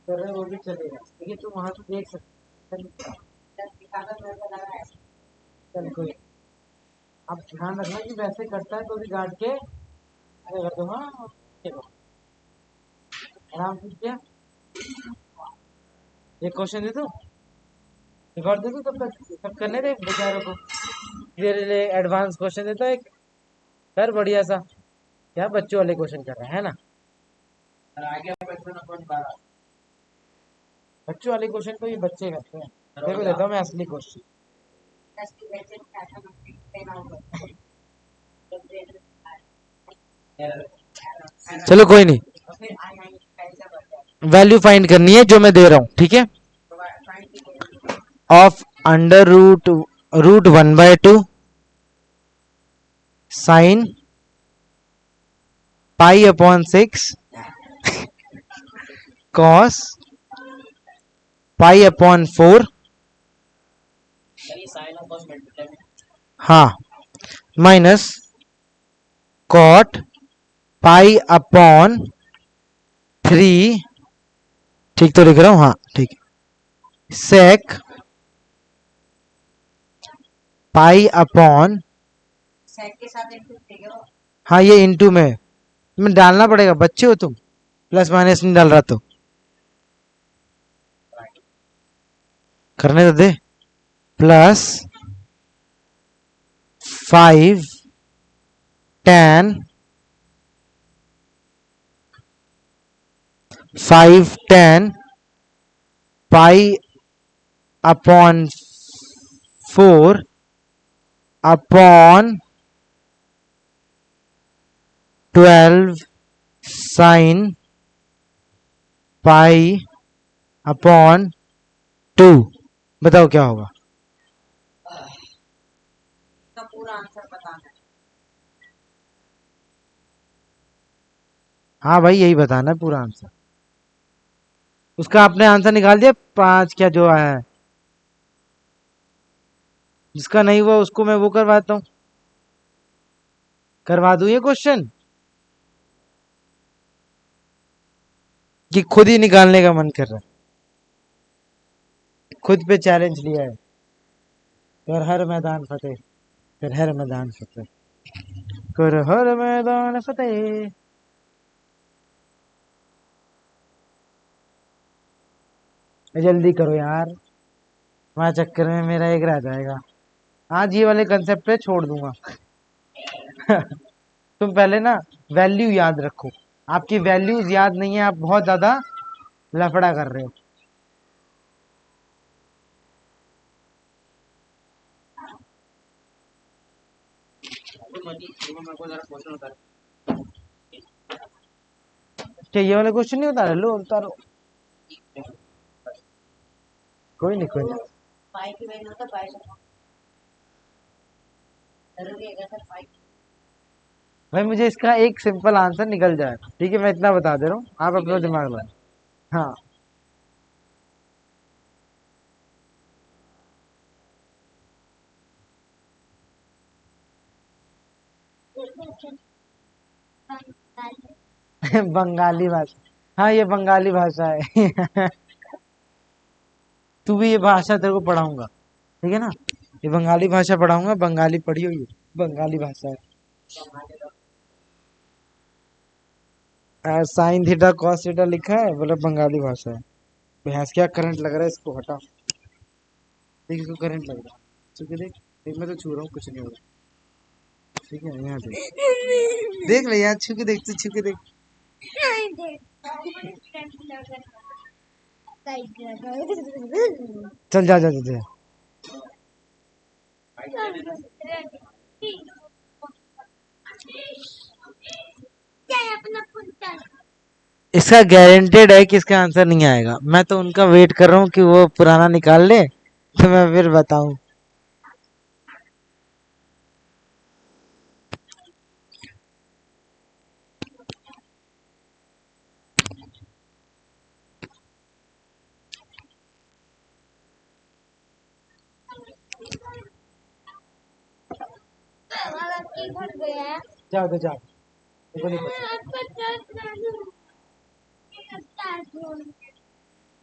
कर रहे वो भी चलेगा, लेकिन तुम वहां से देख सकते। चल कोई, आप ध्यान रखना कि वैसे करता है तो भी गार्ड के अरे कर दो। हाँ देखो, आराम से किया। एक क्वेश्चन दे दो, रिकॉर्ड दे दो, तब तक सब करने दे बेचारों को। तेरे लिए एडवांस क्वेश्चन देता है एक, कर बढ़िया सा। क्या बच्चों वाले क्वेश्चन कर रहा है ना? और आगे क्वेश्चन अपन 12, बच्चों वाले क्वेश्चन को ये बच्चे करते हैं। देखो देता हूँ मैं असली क्वेश्चन। चलो कोई नहीं, वैल्यू फाइंड करनी है जो मैं दे रहा हूं, ठीक है। Of under root 1/2 sine pi upon 6 cos pi upon 4, हाँ, माइनस कॉट पाई अपॉन 3, ठीक तो लिख रहा हूं, हाँ ठीक है, सेक पाई अपॉन, सेक के साथ इनटू ठीक है। हाँ ये इंटू में डालना पड़ेगा, बच्चे हो तुम, प्लस माइनस नहीं डाल रहा तो करने तो दे, plus 5 10 pi upon 4 upon 12 sine pi upon 2। बताओ क्या होगा? इसका पूरा आंसर बताना है। हाँ भाई यही बताना है पूरा आंसर। उसका आपने आंसर निकाल दिया 5 क्या जो आया है? जिसका नहीं हुआ उसको मैं वो करवाता हूँ, करवा दूं ये क्वेश्चन कि खुद ही निकालने का मन कर रहा है, खुद पे चैलेंज लिया है, कर हर मैदान फतेह, कर हर मैदान फतेह, कर हर मैदान फतेह। जल्दी करो यार, तुम्हारे चक्कर में मेरा एक रह जाएगा। आज ये वाले कंसेप्ट पे छोड़ दूंगा। तुम पहले ना वैल्यू याद रखो, आपकी वैल्यूज याद नहीं है, आप बहुत ज्यादा लफड़ा कर रहे हो। क्या ये वाला क्वेश्चन नहीं उतारा? लो उतारो, कोई नहीं कोई नहीं। पाई की वैल्यू तो पाई जरूरी है सर पाई। भाई मुझे इसका एक सिंपल आंसर निकल जाए, ठीक है, मैं इतना बता दे रहा हूँ, आप अपना दिमाग लगाए। हाँ बंगाली भाषा, हाँ ये बंगाली भाषा है। तू भी ये भाषा तेरे को पढ़ाऊंगा, ठीक है ना, ये बंगाली भाषा पढ़ाऊंगा, बंगाली पढ़ी हुई है, बंगाली भाषा है। साइन थीटा कॉस थीटा लिखा है, बोले बंगाली भाषा है। भैंस क्या करंट लग रहा है, इसको हटा, देख इसको करंट लग रहा है, चुके देख, देख मैं तो छू रहा हूँ कुछ नहीं हो रहा, ठीक है, यहाँ देख, देख ले यार, छू के देख, तू छू के देख। चल जा जा जा, जा। इसका गारंटेड है कि इसका आंसर नहीं आएगा, मैं तो उनका वेट कर रहा हूँ कि वो पुराना निकाल ले तो मैं फिर बताऊं। जाओ तो जाओ, देखो नहीं पता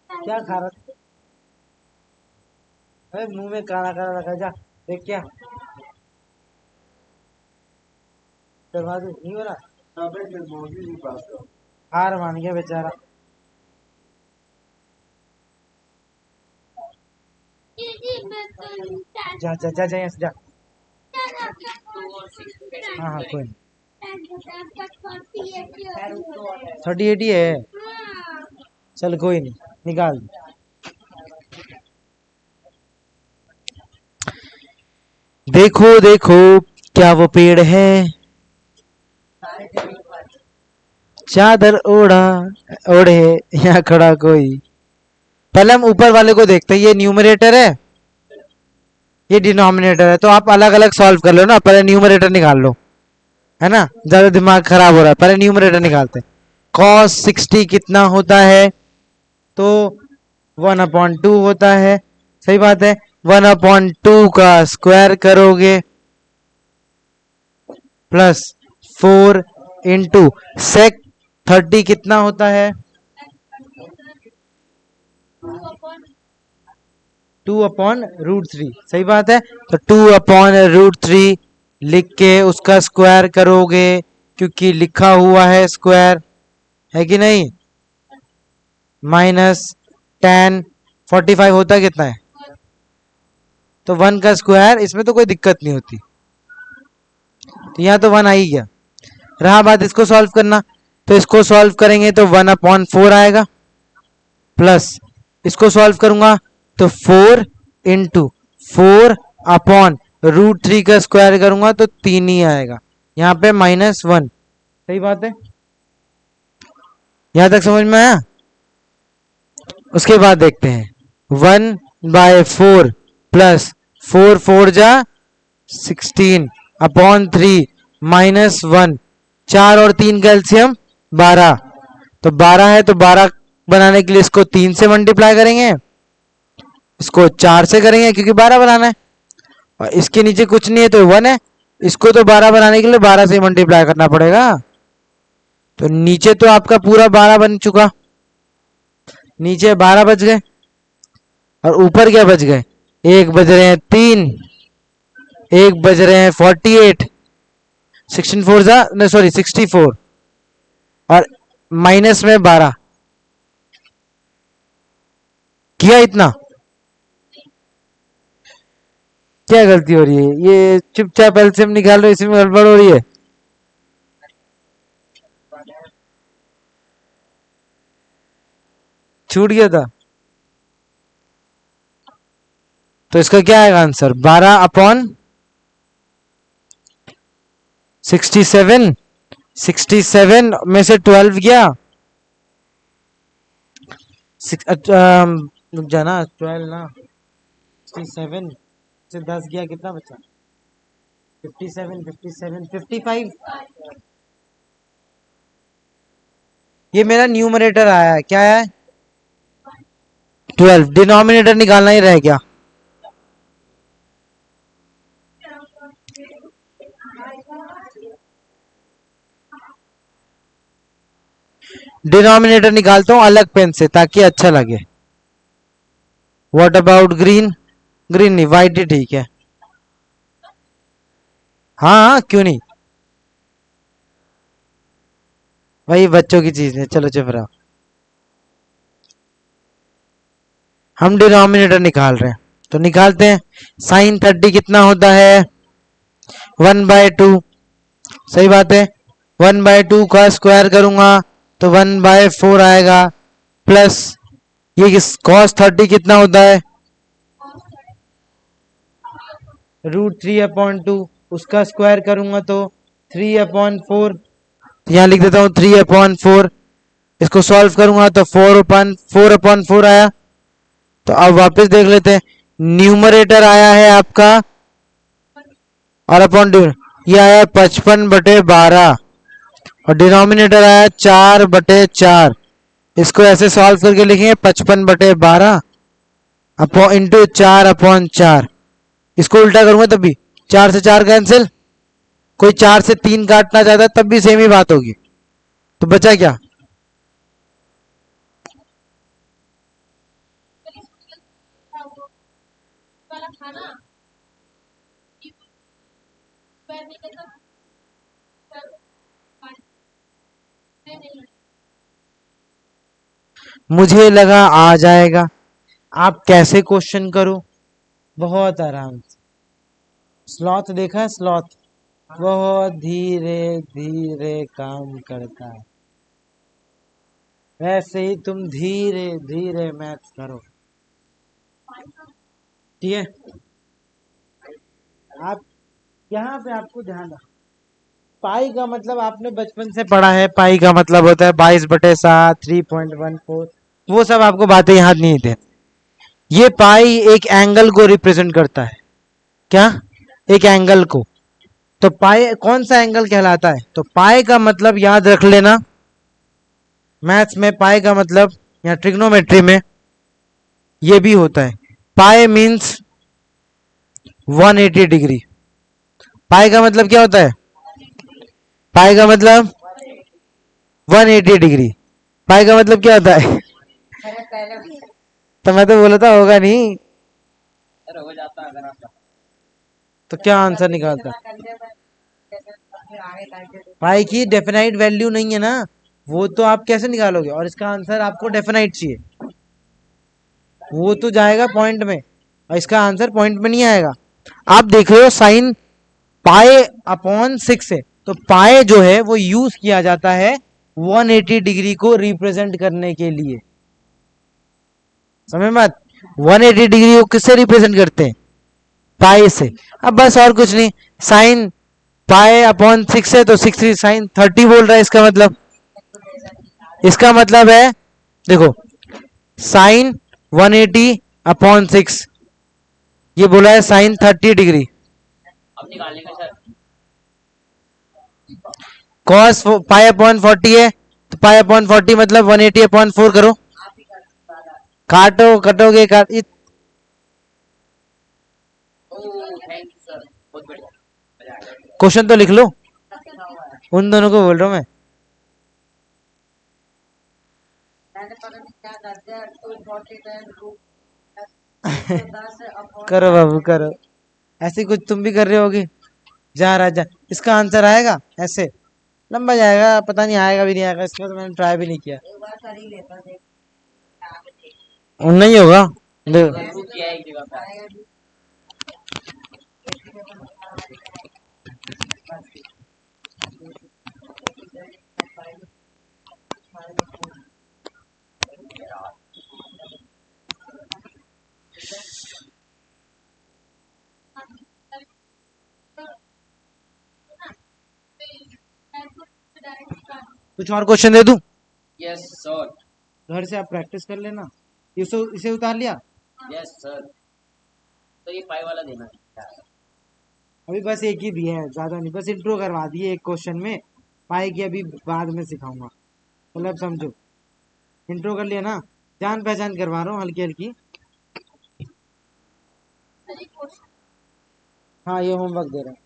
क्या खा रहा था? अरे मुंह में काला काला रखा, जा देख क्या करवा दू, नहीं हो रहा, हार मान गया बेचारा। जा जा जा जा यहाँ से जा। हाँ हाँ कोई नहीं, 38 ही है, चल कोई नहीं, निकाल। देखो देखो क्या वो पेड़ है, सारे थे ऊपर। चादर ओढ़ा ओढ़े यहाँ खड़ा कोई। पहले हम ऊपर वाले को देखते हैं, ये न्यूमरेटर है, ये डिनोमिनेटर है, तो आप अलग अलग सॉल्व कर लो ना, पहले न्यूमरेटर निकाल लो, है ना, ज्यादा दिमाग खराब हो रहा है, पहले न्यूमरेटर निकालते हैं। cos 60 कितना होता है, तो 1/2 होता है, सही बात है। 1/2 का स्क्वायर करोगे प्लस 4 इंटू सेक 30 कितना होता है, 2/√3, सही बात है। तो 2/√3 लिख के उसका स्क्वायर करोगे, क्योंकि लिखा हुआ है स्क्वायर, है कि नहीं। माइनस 10 45 होता है कितना है, तो 1 का स्क्वायर, इसमें तो कोई दिक्कत नहीं होती, तो यहाँ तो 1 आ ही गया। रहा बात इसको सॉल्व करना, तो इसको सॉल्व करेंगे तो 1/4 आएगा, प्लस इसको सॉल्व करूंगा तो 4 इंटू 4/√3 का स्क्वायर करूंगा तो 3 ही आएगा, यहाँ पे -1, सही बात है। यहां तक समझ में आया। उसके बाद देखते हैं 1/4 प्लस 4 4 जा 16/3 -1, 4 और 3 का एलसीएम 12, तो 12 है, तो 12 बनाने के लिए इसको 3 से मल्टीप्लाई करेंगे, इसको 4 से करेंगे क्योंकि 12 बनाना है, और इसके नीचे कुछ नहीं है तो 1 है, इसको तो 12 बनाने के लिए 12 से मल्टीप्लाई करना पड़ेगा, तो नीचे तो आपका पूरा 12 बन चुका, नीचे 12 बच गए, और ऊपर क्या बच गए, एक बज रहे हैं 3, एक बज रहे हैं 48, 16 4 जा नहीं सॉरी 64, और माइनस में 12 किया इतना। क्या गलती हो रही है, ये चुपचाप एलसीएम निकाल रहे हो, इसमें गड़बड़ हो रही है। छूट गया था, तो इसका क्या आएगा आंसर, 12/67, 67 में से 12 गया, रुक जाना 12 ना, 67 से 10 गया, कितना बचा, 57 57 55। ये मेरा न्यूमरेटर आया है, क्या है 12, डिनोमिनेटर निकालना ही रह गया। डिनोमिनेटर निकालता हूं अलग पेन से ताकि अच्छा लगे। व्हाट अबाउट ग्रीन, ग्रीन नहीं व्हाइट ही ठीक है, हाँ क्यों नहीं, वही बच्चों की चीज है, चलो चुप रहो। हम डिनोमिनेटर निकाल रहे हैं, तो निकालते हैं। साइन 30 कितना होता है, 1/2, सही बात है। 1/2 का स्क्वायर करूंगा तो 1/4 आएगा, प्लस ये cos 30 कितना होता है, √3/2, उसका स्क्वायर करूंगा तो 3/4, यहाँ लिख देता हूँ 3/4, इसको सॉल्व करूंगा तो 4/4 आया। तो अब वापस देख लेते हैं, न्यूमरेटर आया है आपका, और अपॉन ये आया 55/12, और डिनोमिनेटर आया 4/4, इसको ऐसे सॉल्व करके लिखेंगे 55/12 अपॉन इंटू 4/4, इसको उल्टा करूंगा तब भी 4 से 4 कैंसिल, कोई 4 से 3 काटना चाहता है तब भी सेम ही बात होगी, तो बचा क्या, मुझे लगा आ जाएगा। आप कैसे क्वेश्चन करो, बहुत आराम से। स्लॉथ देखा है, स्लॉथ बहुत धीरे धीरे काम करता है, वैसे ही तुम धीरे धीरे मैथ करो, ठीक है। आप यहाँ पे आपको ध्यान रखना, पाई का मतलब आपने बचपन से पढ़ा है, पाई का मतलब होता है 22/7, 3.14, वो सब आपको बातें याद नहीं थे। ये पाई एक एंगल को रिप्रेजेंट करता है। क्या? एक एंगल को। तो पाई कौन सा एंगल कहलाता है? तो पाई का मतलब याद रख लेना, मैथ्स में पाई का मतलब या ट्रिग्नोमेट्री में ये भी होता है। पाई मीन्स 180 डिग्री। पाई का मतलब क्या होता है? पाई का मतलब 180 डिग्री। पाई का मतलब क्या होता है? अरे पहले तो मैं तो बोला था होगा नहीं। अरे हो जाता है अगर आप तो क्या आंसर निकालता? कंधे पर जैसे फिर आगे करके पाई की डेफिनाइट वैल्यू नहीं है ना, वो तो आप कैसे निकालोगे? और इसका आंसर आपको डेफिनाइट चाहिए, वो तो जाएगा पॉइंट में, और इसका आंसर पॉइंट में नहीं आएगा। आप देख रहे हो साइन पाए अपॉन 6 है, तो पाए जो है वो यूज किया जाता है 180 डिग्री को रिप्रेजेंट करने के लिए। समझ मत, 180 डिग्री को किससे रिप्रेजेंट करते हैं? पाए से। अब बस और कुछ नहीं, साइन पाए अपॉन 6 है तो 6 साइन 30 बोल रहा है। इसका मतलब है, देखो, साइन 180 अपॉन 6, ये बोला है साइन 30 डिग्री। अब निकालने का सर कॉस पाई अपॉन 40 है, तो पाई अपॉन 40 मतलब 180 अपॉन 4 करो, आप ही कर वाला काटो कटोगे काट ओह थैंक यू सर बहुत बढ़िया मजा आ गया क्वेश्चन तो लिख लो, लिखा हुआ है उन दोनों को बोल रहा हूँ मैं। मैंने पता नहीं क्या कर दिया 240 रूट 10 अपॉन करो बाबू करो, ऐसे कुछ तुम भी कर रहे होगे। जा राजा, इसका आंसर आएगा ऐसे, लंबा जाएगा, पता नहीं आएगा भी नहीं आएगा, इसका तो मैंने ट्राई भी नहीं किया। एक बार कर ही लेता देख आगे और नहीं होगा। रूट किया एक जगह पर आएगा भी कुछ और क्वेश्चन दे दूं? यस सर घर से आप प्रैक्टिस कर लेना। इसे उतार लिया। यस सर तो ये पाई वाला देना अभी बस एक ही दिया है, ज्यादा नहीं, बस इंट्रो करवा दिए एक क्वेश्चन में, पाई की अभी बाद में सिखाऊंगा, मतलब समझो। इंट्रो कर लिया ना, जान पहचान करवा रहा हूँ हल्की हल्की। हाँ, ये होमवर्क दे रहा हूँ।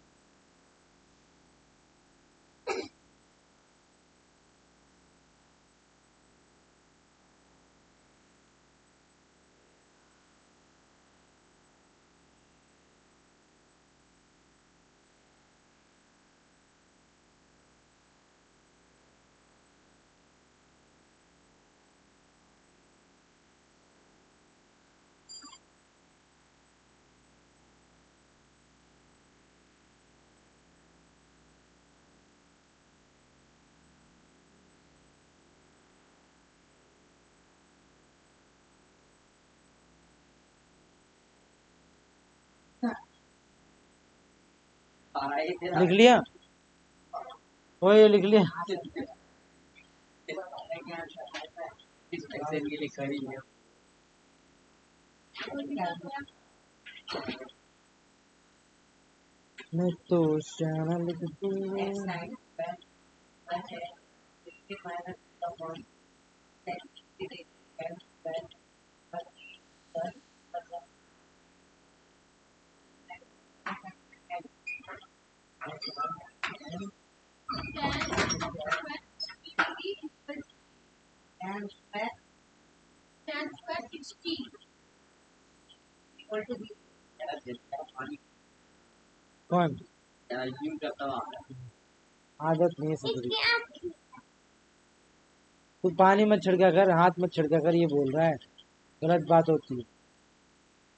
लिख लिया? वो ये लिख लिया। मैं तो शाना लिख दूँ। कौन? आदत नहीं है सुधरी। तू पानी मत छिड़का कर, हाथ मत छिड़का कर, ये बोल रहा है, गलत बात होती है।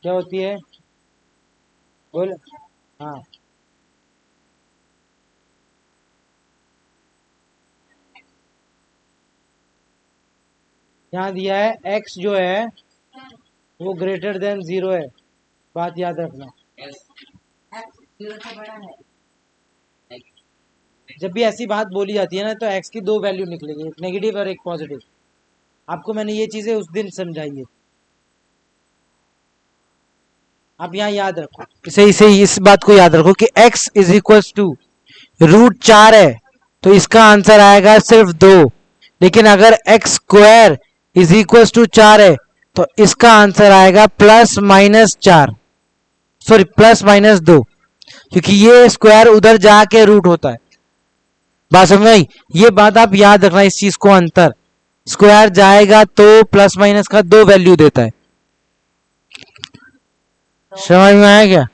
क्या होती है? बोल। हाँ, यहाँ दिया है x जो है वो ग्रेटर देन 0 है, बात याद रखना। जीरो से बड़ा है। जब भी ऐसी बात बोली जाती है ना तो एक्स की दो वैल्यू निकलेगी, एक नेगेटिव और एक पॉजिटिव। आपको मैंने ये चीजें उस दिन समझाई है, आप यहाँ याद रखो, इसे इस बात को याद रखो कि x इज इक्वल टू √4 है तो इसका आंसर आएगा सिर्फ 2। लेकिन अगर x square is equal to 4 है तो इसका आंसर आएगा +-4, सॉरी +-2, क्योंकि ये स्क्वायर उधर जाके रूट होता है। बात समझ आई? ये बात आप याद रखना, इस चीज को, अंतर स्क्वायर जाएगा तो प्लस माइनस का 2 वैल्यू देता है। समझ में आया क्या?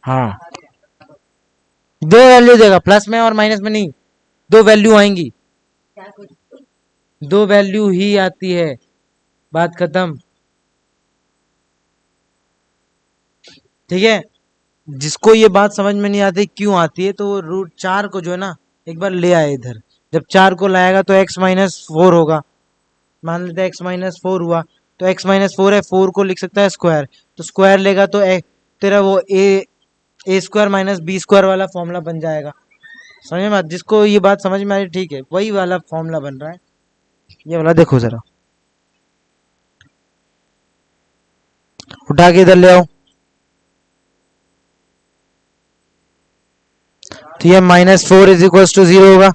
हाँ, 2 वैल्यू देगा, प्लस में और माइनस में नहीं, 2 वैल्यू आएंगी, क्या कुछ 2 वैल्यू ही आती है, बात खत्म। ठीक है, जिसको ये बात समझ में नहीं आती क्यों आती है, तो √4 को जो है ना एक बार ले आए इधर। जब 4 को लाएगा तो x-4 होगा, मान लेते हैं x-4 हुआ, तो x-4 है, 4 को लिख सकता है स्क्वायर, तो स्क्वायर लेगा तो तेरा वो a square minus B square वाला फॉर्मूला बन जाएगा। समझ में बात? जिसको ये बात समझ में आ रही ठीक है, वही वाला फॉर्मूला बन रहा है, ये वाला देखो जरा, उठा के इधर ले आओ। तो ये -4 इज इक्वल टू 0 होगा।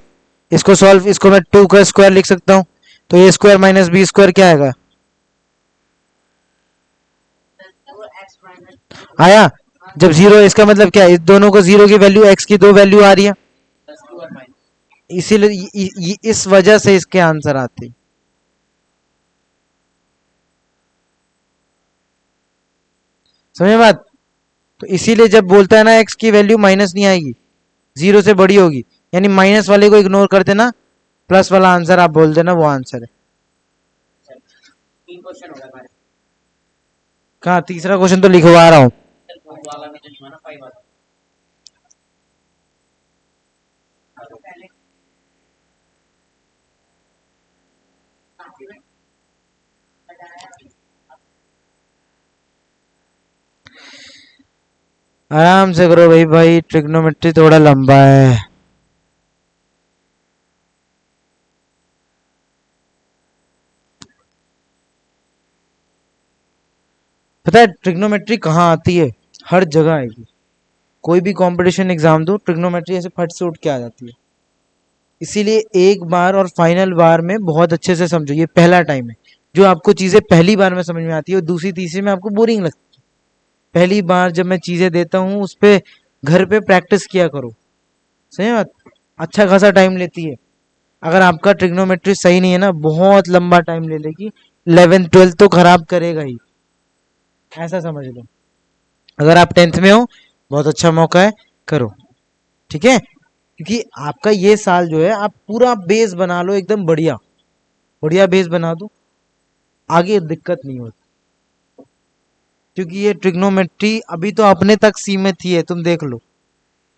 इसको सॉल्व, इसको मैं 2 का स्क्वायर लिख सकता हूँ, तो ए स्क्वायर माइनस बी स्क्वायर क्या आएगा? एक्स माइनस आया? जब 0, इसका मतलब क्या है, इस दोनों को 0 की वैल्यू, x की 2 वैल्यू आ रही है, इसीलिए इस वजह से इसके आंसर आते हैं। समझे बात? तो इसीलिए जब बोलता है ना x की वैल्यू माइनस नहीं आएगी, 0 से बड़ी होगी, यानी माइनस वाले को इग्नोर कर देना, प्लस वाला आंसर आप बोल देना वो आंसर है। 3 क्वेश्चन होगा हमारे। कहा तीसरा क्वेश्चन तो लिखवा रहा हूँ। वाला में जो ना 5 वाला पहले आराम से करो भाई, ट्रिग्नोमेट्री थोड़ा लंबा है। पता है ट्रिग्नोमेट्री कहाँ आती है? हर जगह आएगी, कोई भी कंपटीशन एग्जाम दो, ट्रिग्नोमेट्री ऐसे फट से उठ के आ जाती है। इसीलिए एक बार और फाइनल बार में बहुत अच्छे से समझो, ये पहला टाइम है जो आपको चीजें पहली बार में समझ में आती है, और दूसरी तीसरी में आपको बोरिंग लगती है। पहली बार जब मैं चीजें देता हूँ उस पे घर पे प्रैक्टिस किया करो, सही बात, अच्छा खासा टाइम लेती है। अगर आपका ट्रिग्नोमेट्री सही नहीं है ना, बहुत लंबा टाइम ले लेगी, 11th-12th तो खराब करेगा ही, ऐसा समझ लो। अगर आप 10th में हो, बहुत अच्छा मौका है, करो, ठीक है, क्योंकि आपका ये साल जो है आप पूरा बेस बना लो, एकदम बढ़िया बढ़िया बेस बना दो, आगे दिक्कत नहीं होती। क्योंकि ये ट्रिग्नोमेट्री अभी तो अपने तक सीमित ही है, तुम देख लो,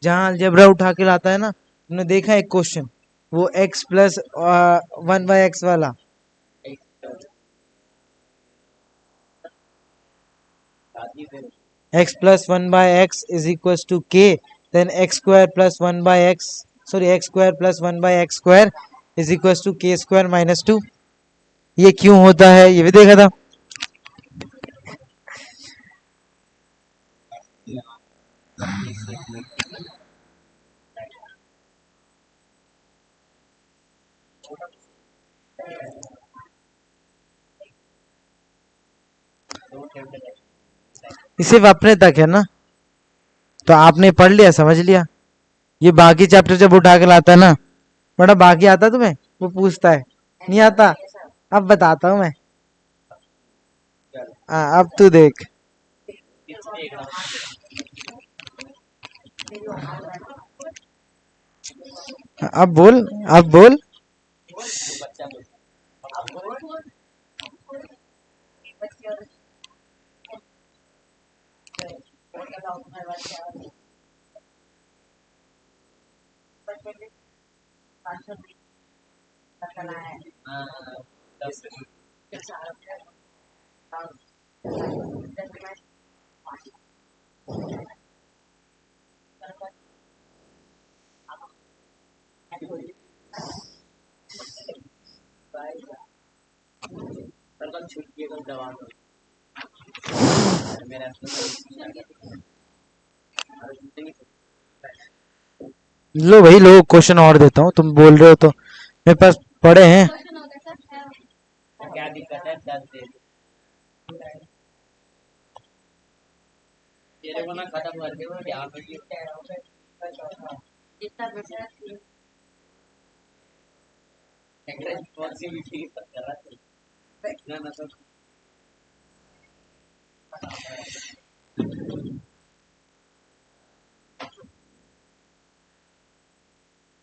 जहां अलजेब्रा उठा के लाता है ना, तुमने देखा एक क्वेश्चन, वो x+1/x वाला, x+1/x is equals to k, then x square plus 1/x, sorry x square plus 1/x square is equals to k square minus 2। ये क्यों होता है ये भी देखा था। ये सिर्फ अपने तक है ना, तो आपने पढ़ लिया, समझ लिया। ये बाकी चैप्टर जब उठा के लाता है ना, बड़ा बाकी आता तुम्हें, वो पूछता है नहीं आता, अब बताता हूँ मैं, अब तू देख, अब बोल, अब बोल। छुट्टी को दवा दो मेरा लो भाई लो, क्वेश्चन और देता हूँ, तुम बोल रहे हो तो मेरे पास पड़े हैं। क्या दिक्कत है? 10 दे तेरे को ना खत्म कर दे वो यहाँ पे जितना पैसा रिस्पॉन्सिबिलिटी कर रहा है ना तो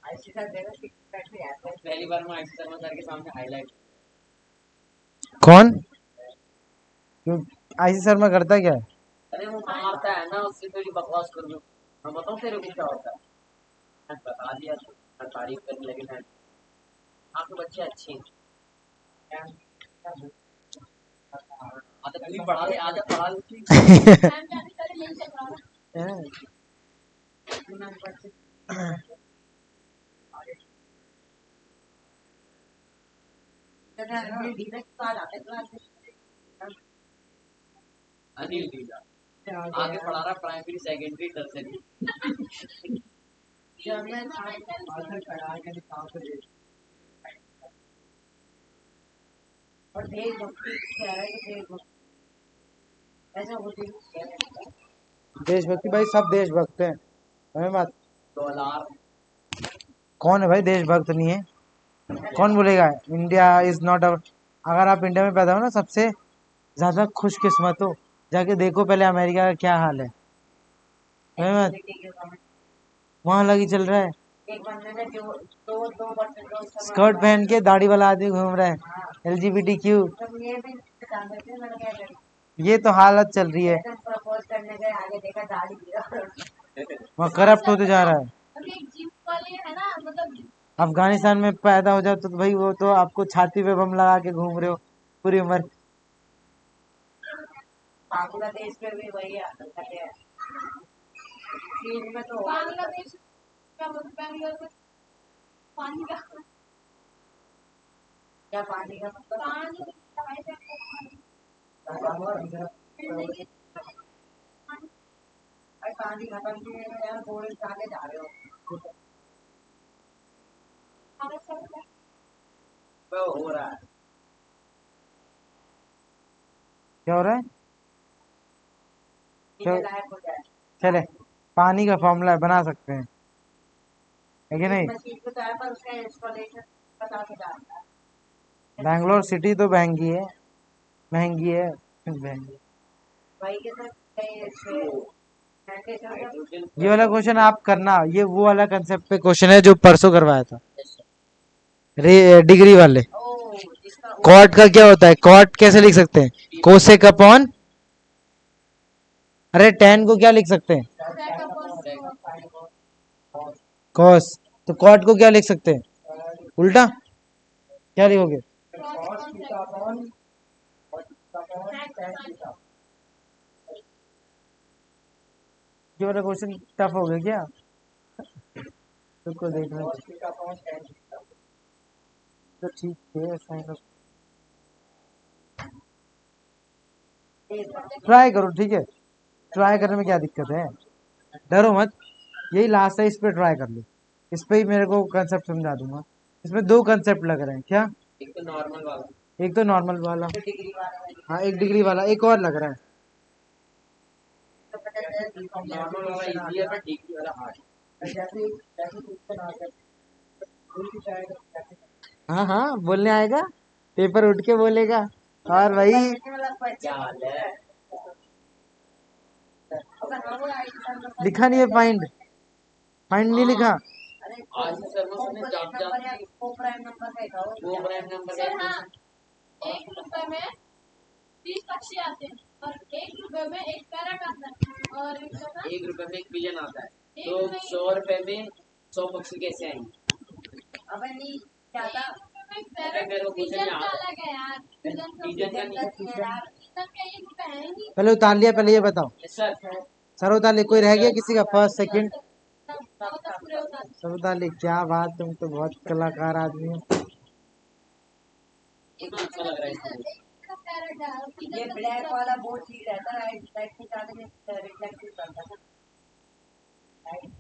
आईसी सर देगा पहली बार मैं आईसी शर्मा सर के सामने हाईलाइट कौन? क्यों? आईसी शर्मा करता क्या है? अरे वो मारता है ना, उससे थोड़ी बकवास कर लो। मैं बताऊं तेरे को क्या होता है? मैं बता दिया तो मैं तारीफ करने लगे मैं आपके बच्चे अच्छे हैं आधा भी पढ़ा ले आधा पढ़ा ले अनिल दीदा आगे पढ़ा रहा प्राइमरी सेकेंडरी टर्सरी और देशभक्ति क्या है कि देशभक्ति ऐसा होती है देशभक्ति भाई सब देशभक्त हैं, हमें बात डॉलर कौन है भाई देशभक्त नहीं है? कौन बोलेगा इंडिया इज नॉट अ, अगर आप इंडिया में पैदा हो ना सबसे ज्यादा खुशकिस्मत हो, जाके देखो पहले अमेरिका का क्या हाल है। हमें बात वहां लगी चल रहा है, एक बंदे ने जो दो स्कर्ट पहन के दाढ़ी वाला आदमी घूम रहा है, LGBTQ, ये भी जानते थे मैंने क्या करा ये तो हालत चल रही है, प्रपोज करने गए आगे देखा दाढ़ी गिरा वहाँ करप्ट होते जा रहा है। अभी एक जिम वाले है ना मतलब अफगानिस्तान में पैदा हो जाओ तो भाई वो तो आपको छाती पे बम लगा के घूम रहे हो पूरी उम्र। बांग्लादेश में भी वही हालत है चीन में तो बांग्लादेश क्या बैंगलोर में पानी का क्या पानी का मतलब पानी पानी खत्म किए यार थोड़े आगे जा रहे हो हो रहा है क्या हो रहा है? लायक हो जाए चले पानी का फॉर्मूला बना सकते हैं, है कि नहीं? मशीन को तो है पर उसका इंस्टॉलेशन पता के डालता है बैंगलोर सिटी तो महंगी है, महंगी है, महंगी। भाई के साथ ये वाला क्वेश्चन आप करना, ये वो वाला कंसेप्ट पे क्वेश्चन है जो परसों करवाया था डिग्री वाले। कॉट का क्या होता है? कॉट कैसे लिख सकते हैं? कोसेक अपॉन, अरे टेन को क्या लिख सकते हैं? कॉस। तो कॉट को क्या लिख सकते हैं? उल्टा क्या लिखोगे? ये वाला क्वेश्चन टफ हो गया क्या? तुमको देखना तो ठीक है, साइन ट्राई करो, ठीक है, ट्राई करने में क्या दिक्कत है, डरो मत, यही लास्ट है, इस पे ट्राई कर लो, इस पे ही मेरे को कंसेप्ट समझा दूंगा। इसमें दो कंसेप्ट लग रहे हैं क्या? एक तो नॉर्मल वाला एक तो नॉर्मल वाला, डिग्री वाला हाँ एक डिग्री वाला, एक और लग रहा है। नॉर्मल वाला इजी है पर डिग्री वाला हार्ड हाँ हाँ बोलने आएगा, पेपर उठ के बोलेगा। और भाई क्या हाल है लिखा नहीं है फाइंड, फाइंड नहीं लिखा। आज शर्मा सर ने जाप जाप वो प्राइम नंबर सर हाँ, 1 रुपए में 30 पक्षी आते हैं और 1 रुपए में एक पैरट आता है और 1 रुपए में 1 पिजन आता है तो 100 रुपए में 100 पक्षी कैसे आएंगे? अबे नहीं क्या था पिजन का अलग है यार, पिजन का यार, पिजन का 1 रुपए है ही नहीं। पहले उतार लिया, पहले ये बताओ सर सर उतार लिया, कोई रह गया किसी का फर्स्ट सेकंड? पूरे होता है। सर उतार लिया, क्या बात, तुम तो बहुत कलाकार आदमी हो। एक अच्छा लग रहा है इसमें पैरेट है और ये इधर का ब्लैक दूसरा वाला वो ठीक रहता है, लाइट के साथ में रिफ्लेक्टिव करता है लाइट।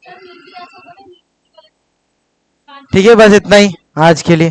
सर नीचे ऐसा करें नीचे वाले ठीक है, बस इतना ही आज के लिए।